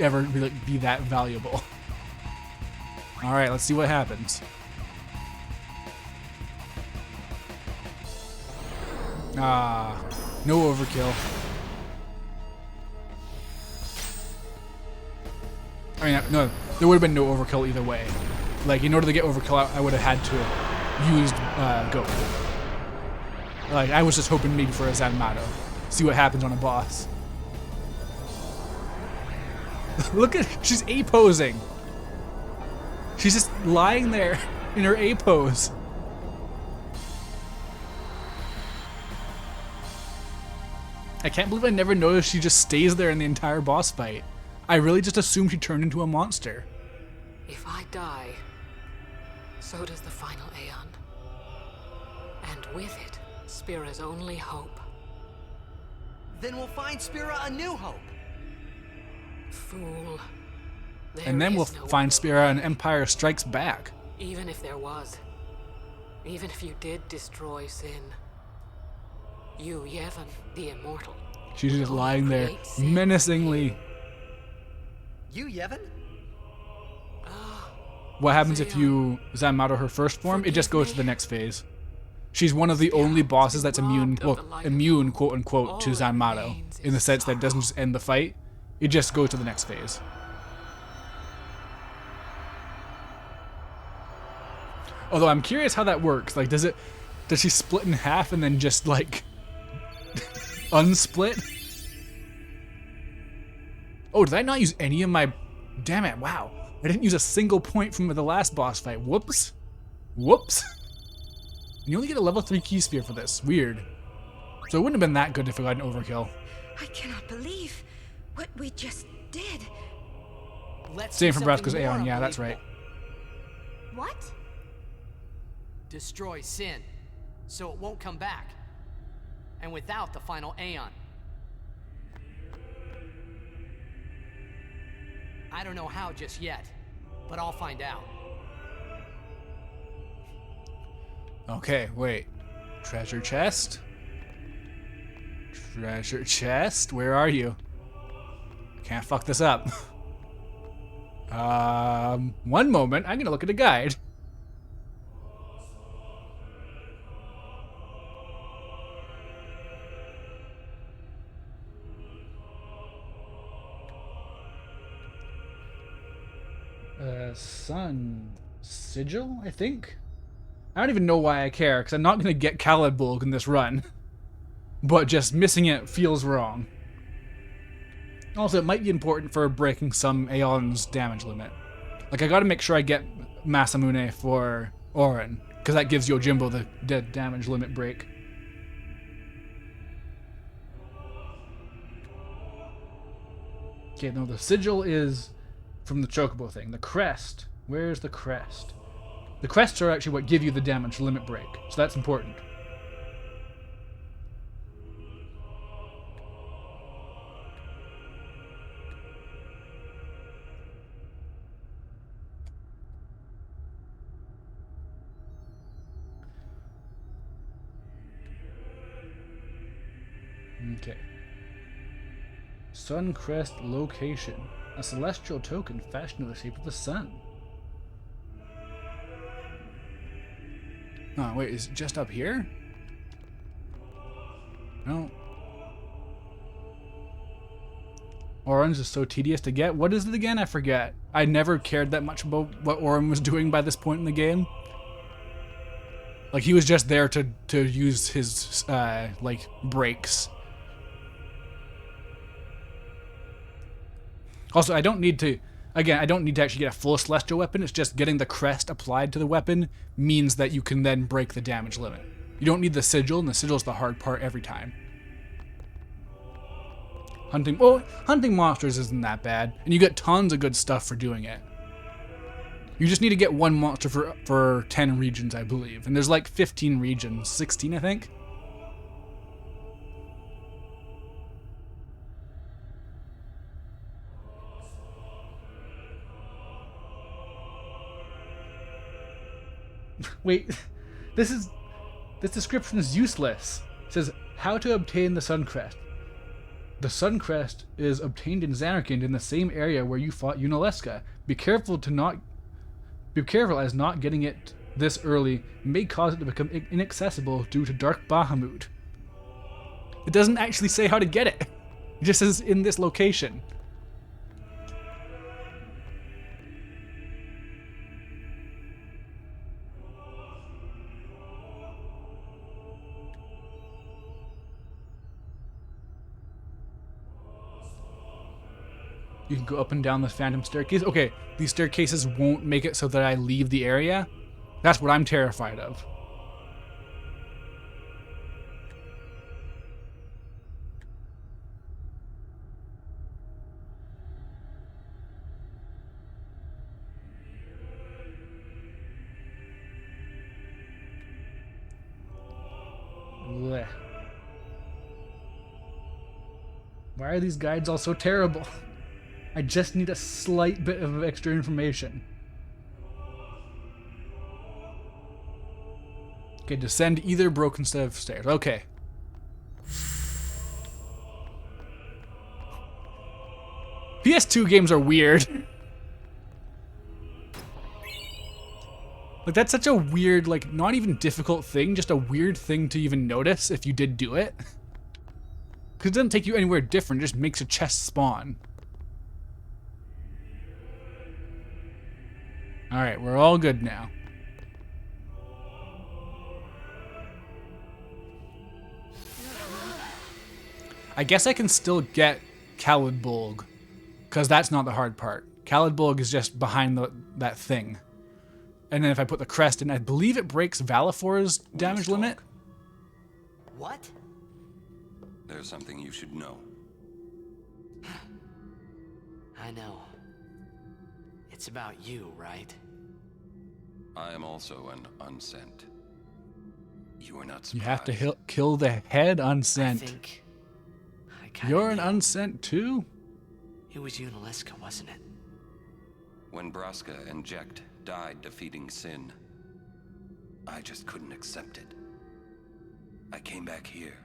ever really be that valuable. Alright, let's see what happens. No overkill. I mean, no, there would have been no overkill either way. Like, in order to get overkill, I would have had to have used Goku. Like, I was just hoping maybe for a Zanmato. See what happens on a boss. Look at, she's A-posing. She's just lying there in her A-pose. I can't believe I never noticed she just stays there in the entire boss fight. I really just assumed she turned into a monster. If I die, so does the final Aeon. And with it, Spira's only hope. Then we'll find Spira a new hope. Fool. And then we'll find Spira and Empire Strikes Back. Even if there was. Even if you did destroy Sin. You, Yevon, the Immortal. She's just lying there, menacingly. You, Yevon? What happens if you Zanmato her first form? It just goes to the next phase. She's one of the only bosses that's immune, well, immune, quote unquote, to Zanmato. In the sense that it doesn't just end the fight, it just goes to the next phase. Although I'm curious how that works. Like, does she split in half and then just, like, unsplit? Oh, did I not use any of my... Damn it, wow. I didn't use a single point from the last boss fight. Whoops. Whoops. And you only get a level 3 key sphere for this. Weird. So it wouldn't have been that good if I got an overkill. I cannot believe what we just did. Same for Breath, because Aeon, yeah, that's right. What? Destroy Sin, so it won't come back. And without the final Aeon. I don't know how just yet, but I'll find out. Okay, wait. Treasure chest? Treasure chest? Where are you? Can't fuck this up. One moment. I'm gonna look at a guide. Sun sigil, I think? I don't even know why I care, because I'm not going to get Calibulg in this run. But just missing it feels wrong. Also, it might be important for breaking some Aeon's damage limit. Like, I gotta make sure I get Masamune for Auron, because that gives Yojimbo the dead damage limit break. Okay, no, the sigil is from the Chocobo thing. The crest. Where's the crest? The crests are actually what give you the damage limit break, so that's important. Okay. Sun crest location. A celestial token fashioned in the shape of the sun. Oh, wait, is it just up here? No. Orange is so tedious to get. What is it again? I forget. I never cared that much about what Oren was doing by this point in the game. Like, he was just there to use his, like, breaks. Also, I don't need to... Again, I don't need to actually get a full Celestial weapon. It's just getting the crest applied to the weapon means that you can then break the damage limit. You don't need the sigil, and the sigil is the hard part every time. Hunting monsters isn't that bad, and you get tons of good stuff for doing it. You just need to get one monster for 10 regions, I believe. And there's like 15 regions. 16, I think? Wait, this description is useless. It says, how to obtain the Sun Crest. The Sun Crest is obtained in Zanarkand in the same area where you fought Unalesca. Be careful as not getting it this early may cause it to become inaccessible due to Dark Bahamut. It doesn't actually say how to get it. It just says in this location. You can go up and down the phantom staircase. Okay, these staircases won't make it so that I leave the area. That's what I'm terrified of. Blech. Why are these guides all so terrible? I just need a slight bit of extra information. Okay, descend either broken set of stairs. Okay. PS2 games are weird. Like, that's such a weird, like, not even difficult thing, just a weird thing to even notice if you did do it. Because it doesn't take you anywhere different, it just makes a chest spawn. Alright, we're all good now. I guess I can still get Calibulg, because that's not the hard part. Calibulg is just behind that thing. And then if I put the crest in, I believe it breaks Valifor's damage limit. What? There's something you should know. I know. It's about you, right? I am also an unsent. You are not surprised. You have to kill the head unsent. I think I kinda You're an knew. unsent too? It was Unalesca, wasn't it? When Braska and Jecht died defeating Sin, I just couldn't accept it. I came back here,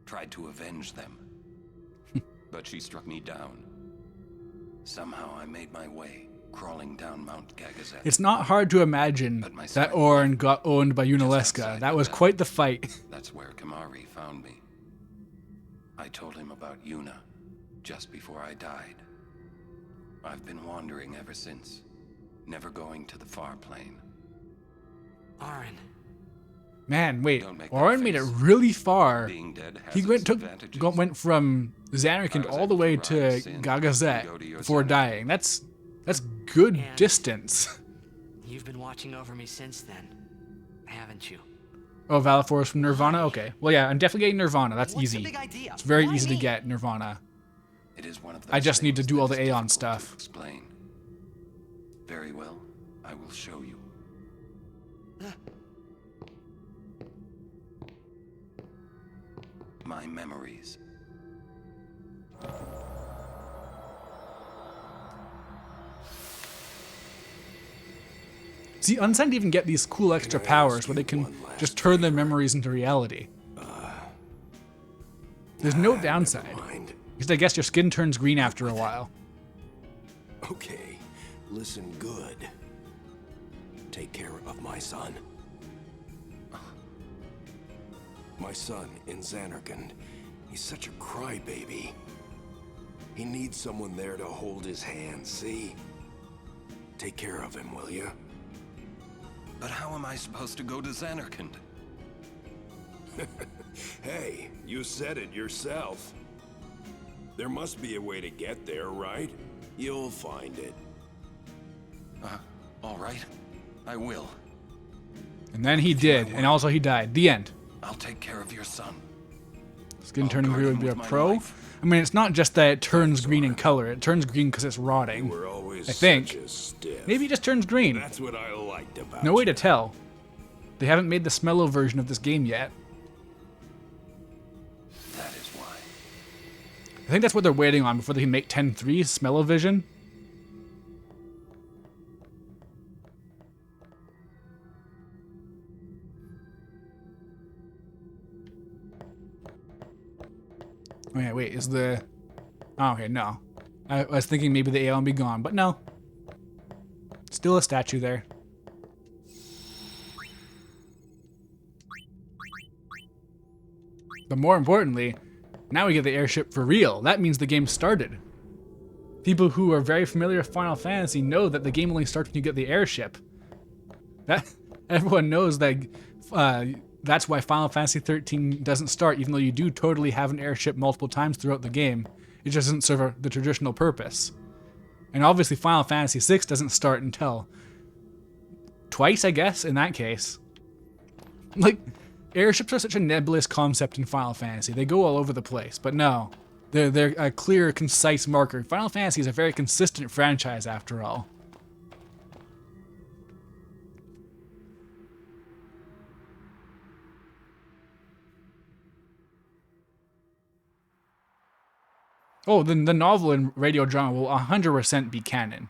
tried to avenge them. But she struck me down. Somehow I made my way, crawling down Mount Gagazet. It's not hard to imagine that Orin got owned by Unalesca. That was quite the fight. That's where Kamari found me. I told him about Yuna just before I died. I've been wandering ever since, never going to the far plane. Orin. Man, wait. Don't make that Orin made it face. really far. Being dead has He its advantages. went from Zanarkand I was all the able way to to rise in and go to Gagazet your before Zanarkand. dying. That's good And- distance. You've been watching over me since then, haven't you? Oh, Valafor's from Nirvana? Okay. Well, yeah, I'm definitely getting Nirvana. That's What's the easy. big idea? It's very Why easy to me? get Nirvana. It is one of I those just need to things do all that the is Aeon difficult stuff. to explain. Very well, I will show you. My memories. See, Unsent even get these cool extra powers where they can just turn their memories into reality. There's no downside. Mind. Because I guess your skin turns green after a while. Okay, listen good. Take care of my son. My son in Zanarkand. He's such a crybaby. He needs someone there to hold his hand, see? Take care of him, will you? But how am I supposed to go to Zanarkand? Hey, you said it yourself. There must be a way to get there, right? You'll find it. All right, I will. And then he did, and also he died. The end. I'll take care of your son. Skin I'll turning guard green him would be a with my pro. life. I mean, it's not just that it turns green in color. It turns green because it's rotting. We're always I think. such a stiff. Maybe it just turns green. That's what I liked about No way to you. tell. They haven't made the Smello version of this game yet. That is why. I think that's what they're waiting on before they can make 10.3 Smell-O-Vision. Okay, wait, is the... Oh, okay, no. I was thinking maybe the Aeon be gone, but no. Still a statue there. But more importantly, now we get the airship for real. That means the game started. People who are very familiar with Final Fantasy know that the game only starts when you get the airship. That everyone knows that that's why Final Fantasy 13 doesn't start, even though you do totally have an airship multiple times throughout the game. It just doesn't serve the traditional purpose. And obviously Final Fantasy 6 doesn't start until twice, I guess, in that case. Like, airships are such a nebulous concept in Final Fantasy. They go all over the place, but no. They're a clear, concise marker. Final Fantasy is a very consistent franchise, after all. Oh, then the novel and radio drama will 100% be canon.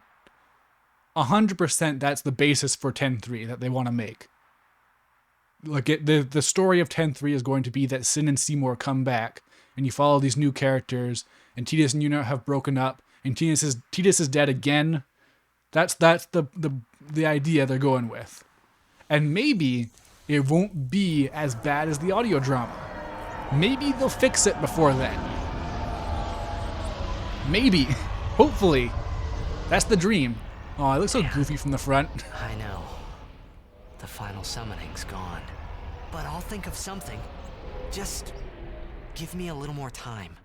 100% that's the basis for 10.3 that they want to make. Like the story of 10.3 is going to be that Sin and Seymour come back, and you follow these new characters, and Tidus and Yuna have broken up, and Tidus is dead again. That's the idea they're going with. And maybe it won't be as bad as the audio drama. Maybe they'll fix it before then. Maybe. Hopefully. That's the dream. Oh, it looks so goofy from the front. I know. The final summoning's gone. But I'll think of something. Just give me a little more time.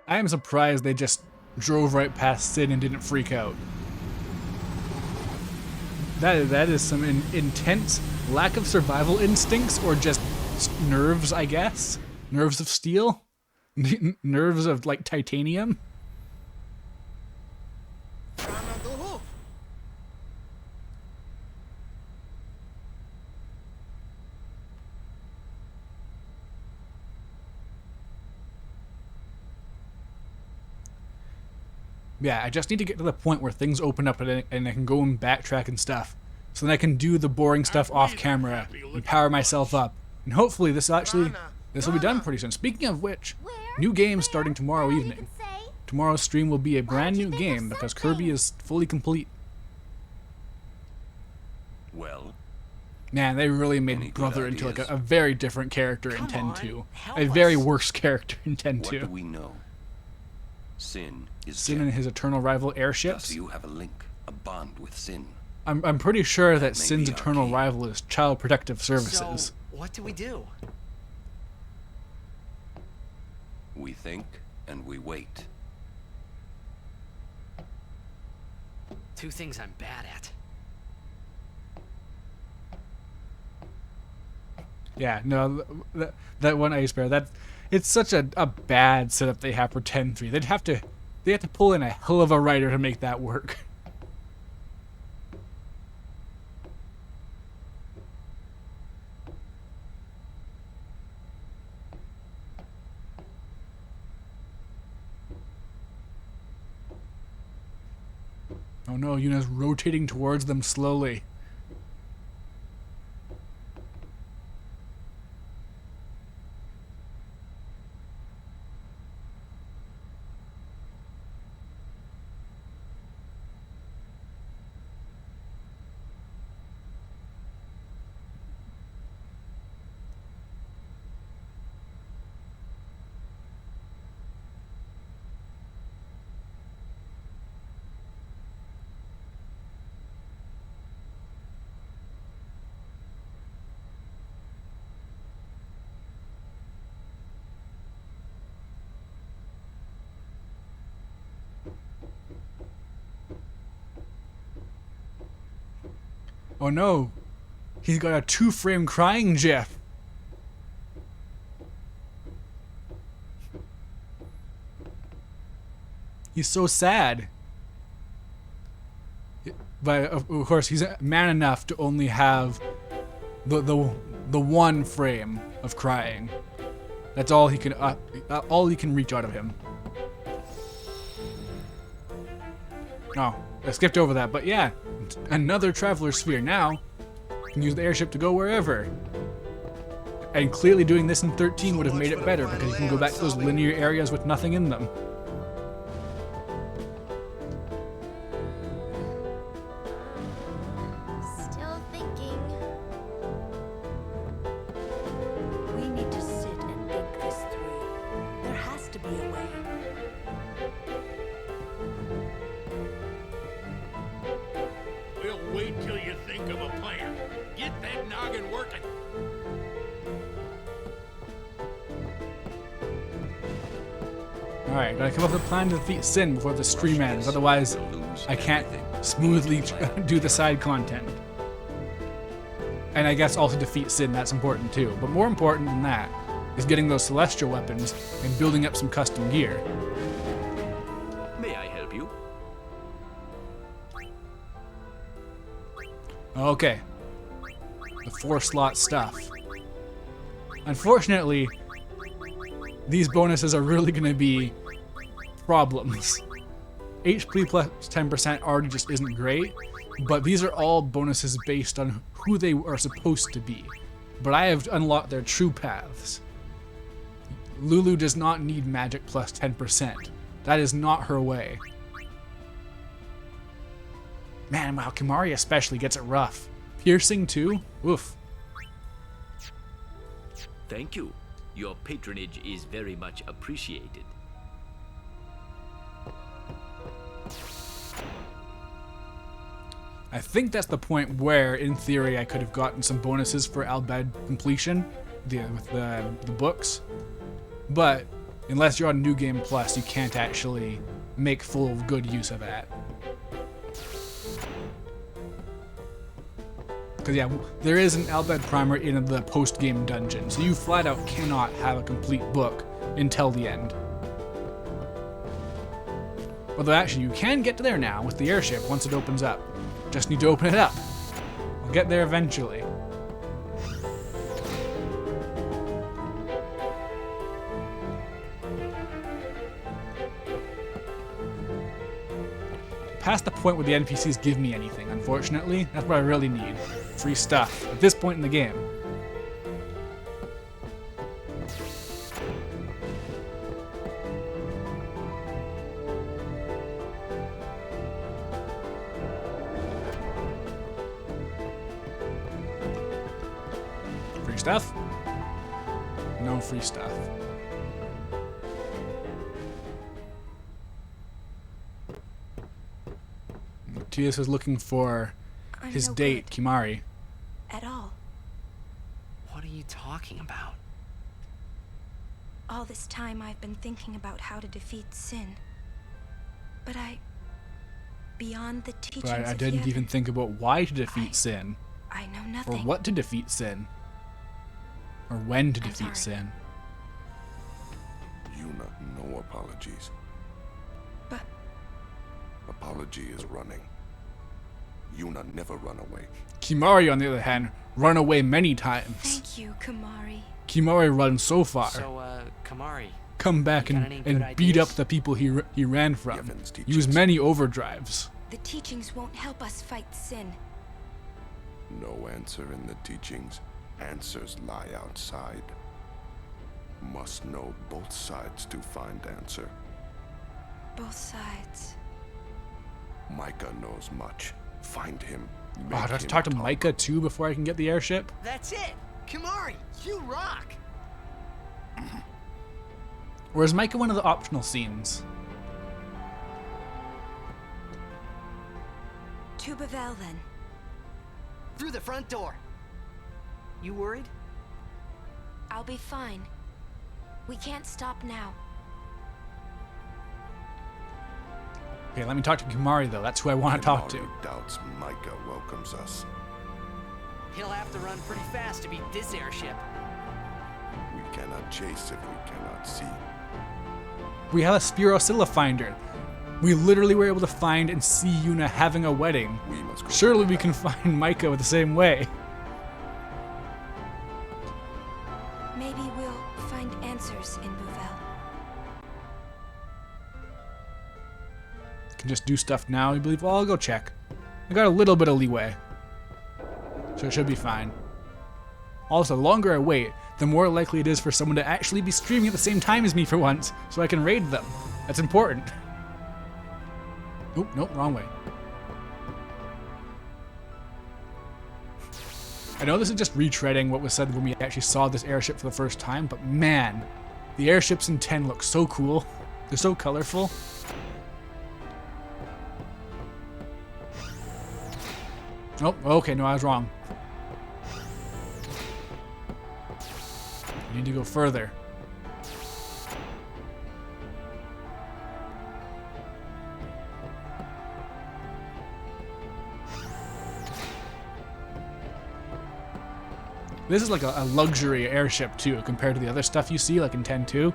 I am surprised they just drove right past Sid and didn't freak out. that is some intense lack of survival instincts, or just nerves, I guess. Nerves of steel, nerves of like titanium. Yeah, I just need to get to the point where things open up and I can go and backtrack and stuff. So then I can do the boring stuff off camera and power myself up. And hopefully this will be done pretty soon. Speaking of which, new games starting tomorrow evening. Tomorrow's stream will be a brand new game because Kirby is fully complete. Well, Man, they really Any made good Brother into like ideas? a very different character in Come 10 on, 2. help A very us. worse character in 10 what do 2. we know? Sin is Sin Jet. and his eternal rival Thus airships. you have a link, a bond with Sin. I'm pretty sure that Maybe Sin's our eternal key. rival is Child Protective So, Services. what do we do? We think and we wait. Two things I'm bad at. Yeah, no, that one Ice Bear, it's such a bad setup they have for 10-3. They have to pull in a hell of a writer to make that work. Oh no, Yuna's rotating towards them slowly. Oh no, he's got a 2-frame crying GIF. He's so sad. But of course, he's man enough to only have the 1 frame of crying. That's all he can reach out of him. Oh, I skipped over that, but yeah, another Traveler Sphere now. You can use the airship to go wherever. And clearly doing this in 13 would have made it better because you can go back to those linear areas with nothing in them. Still thinking. We need to sit and think this through. There has to be a way. We'll wait till you think of a plan. Get that noggin working. Alright, gotta come up with a plan to defeat Sin before the stream ends, otherwise I can't smoothly do the side content. And I guess also defeat Sin, that's important too. But more important than that is getting those celestial weapons and building up some custom gear. May I help you? Okay. The 4-slot stuff. Unfortunately, these bonuses are really going to be problems. HP plus 10% already just isn't great, but these are all bonuses based on who they are supposed to be. But I have unlocked their true paths. Lulu does not need magic plus 10%. That is not her way. Man, wow, Kimari especially gets it rough. Piercing too? Oof. Thank you. Your patronage is very much appreciated. I think that's the point where, in theory, I could have gotten some bonuses for Albed completion with the books. But unless you're on New Game Plus, you can't actually make full good use of that. Because yeah, there is an Albed primer in the post-game dungeon, so you flat out cannot have a complete book until the end. Although actually, you can get to there now with the airship once it opens up. Just need to open it up. We'll get there eventually. Past the point where the NPCs give me anything, unfortunately. That's what I really need. Free stuff at this point in the game. Free stuff? No free stuff. Tias is looking for his no date, good. Kimahri. At all. What are you talking about? All this time I've been thinking about how to defeat sin. But beyond the teachings But I of didn't Yevon, even think about why to defeat sin, I know or nothing. what to defeat sin, or when to I'm defeat sorry. sin. Yuna, no apologies. But Apology is running. Yuna never run away. Kimahri, on the other hand, run away many times. thank you, Kimahri. Kimahri runs so far, So, Kimahri, come back you got and, any good and beat up ideas? the people he ran from. Yevon's Use teachings. many overdrives. The teachings won't help us fight sin. No answer in the teachings. Answers lie outside. Must know both sides to find answer. Both sides. Micah knows much. Find him. Oh, Make do I have to him talk to Micah too before I can get the airship? that's it! Kimahri, you rock! Or is Micah one of the optional scenes? To Bavel, then. Through the front door. You worried? I'll be fine. We can't stop now. Okay, let me talk to Kimahri though. That's who I want to talk to. Kimahri doubts Micah welcomes us. He'll have to run pretty fast to beat this airship. We cannot chase if we cannot see. We have a Spirosilla finder. We literally were able to find and see Yuna having a wedding. We must go. Surely we can find Micah the same way. Maybe we'll find answers in Bavel. Can just do stuff now, you believe? Well, I'll go check. I got a little bit of leeway. So it should be fine. Also, the longer I wait, the more likely it is for someone to actually be streaming at the same time as me for once, so I can raid them. That's important. Oop, nope, wrong way. I know this is just retreading what was said when we actually saw this airship for the first time, but man, the airships in 10 look so cool. They're so colorful. Oh, okay, no, I was wrong. I need to go further. This is like a luxury airship too, compared to the other stuff you see, like in 10-2.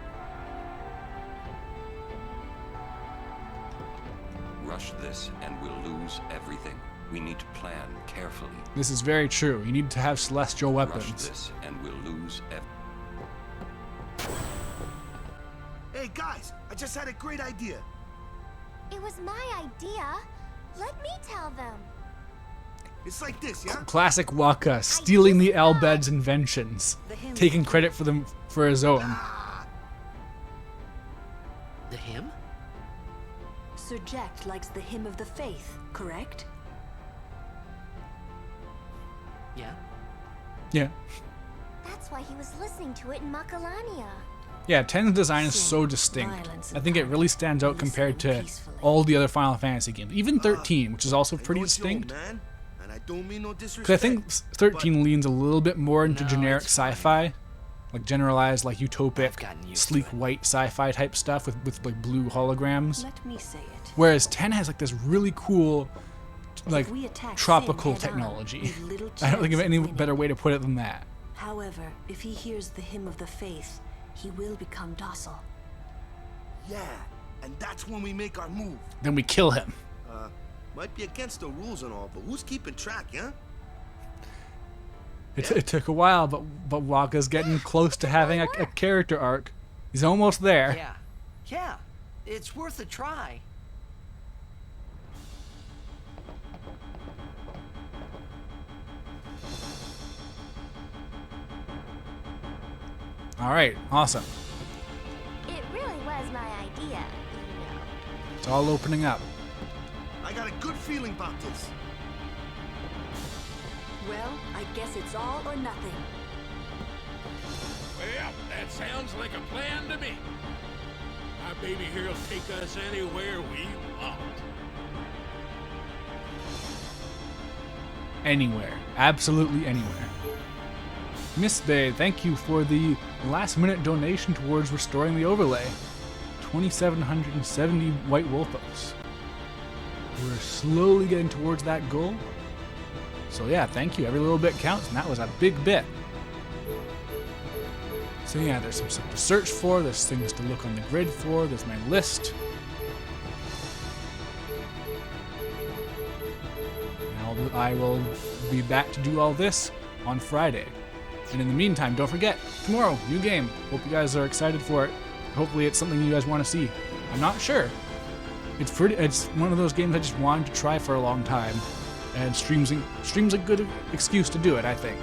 Rush this and we'll lose everything. We need to plan carefully. This is very true. You need to have celestial Rush weapons. this and we'll lose everything. Hey guys, I just had a great idea. It was my idea. Let me tell them. It's like this, yeah? Classic Waka, stealing the Albed's inventions, taking credit for them for his own. The hymn? Sir Jack likes the hymn of the faith, correct? Yeah. Yeah. That's why he was listening to it in Makalania. Yeah, 10's design is so distinct. I think it really stands out compared to all the other Final Fantasy games. Even 13, which is also I know pretty it's your own, distinct. man, and I don't mean no disrespect. Because I think 13 leans a little bit more into No, generic it's fine. sci-fi. Like generalized, like utopic, I've gotten used to sleek it. white sci-fi type stuff with like blue holograms. Let me say it. Whereas 10 has like this really cool like we attack tropical Sin head-on, technology. we've little I don't think of chance any winning. better way to put it than that. However, if he hears the hymn of the faith, he will become docile. Yeah, and that's when we make our move. Then we kill him. Might be against the rules and all, but who's keeping track, yeah? It took a while, but Waka's getting close to having a character arc. He's almost there. Yeah, it's worth a try. All right, awesome. It really was my idea, you know. It's all opening up. I got a good feeling about this. Well, I guess it's all or nothing. Well, that sounds like a plan to me. My baby here will take us anywhere we want. Anywhere. Absolutely anywhere. Miss Bay, thank you for the last-minute donation towards restoring the overlay. 2,770 white wolfos. We're slowly getting towards that goal. So yeah, thank you. Every little bit counts, and that was a big bit. So yeah, there's some stuff to search for, there's things to look on the grid for, there's my list. And I will be back to do all this on Friday. And in the meantime, don't forget, tomorrow, new game. Hope you guys are excited for it. Hopefully it's something you guys want to see. I'm not sure. It's one of those games I just wanted to try for a long time. And stream's a good excuse to do it, I think.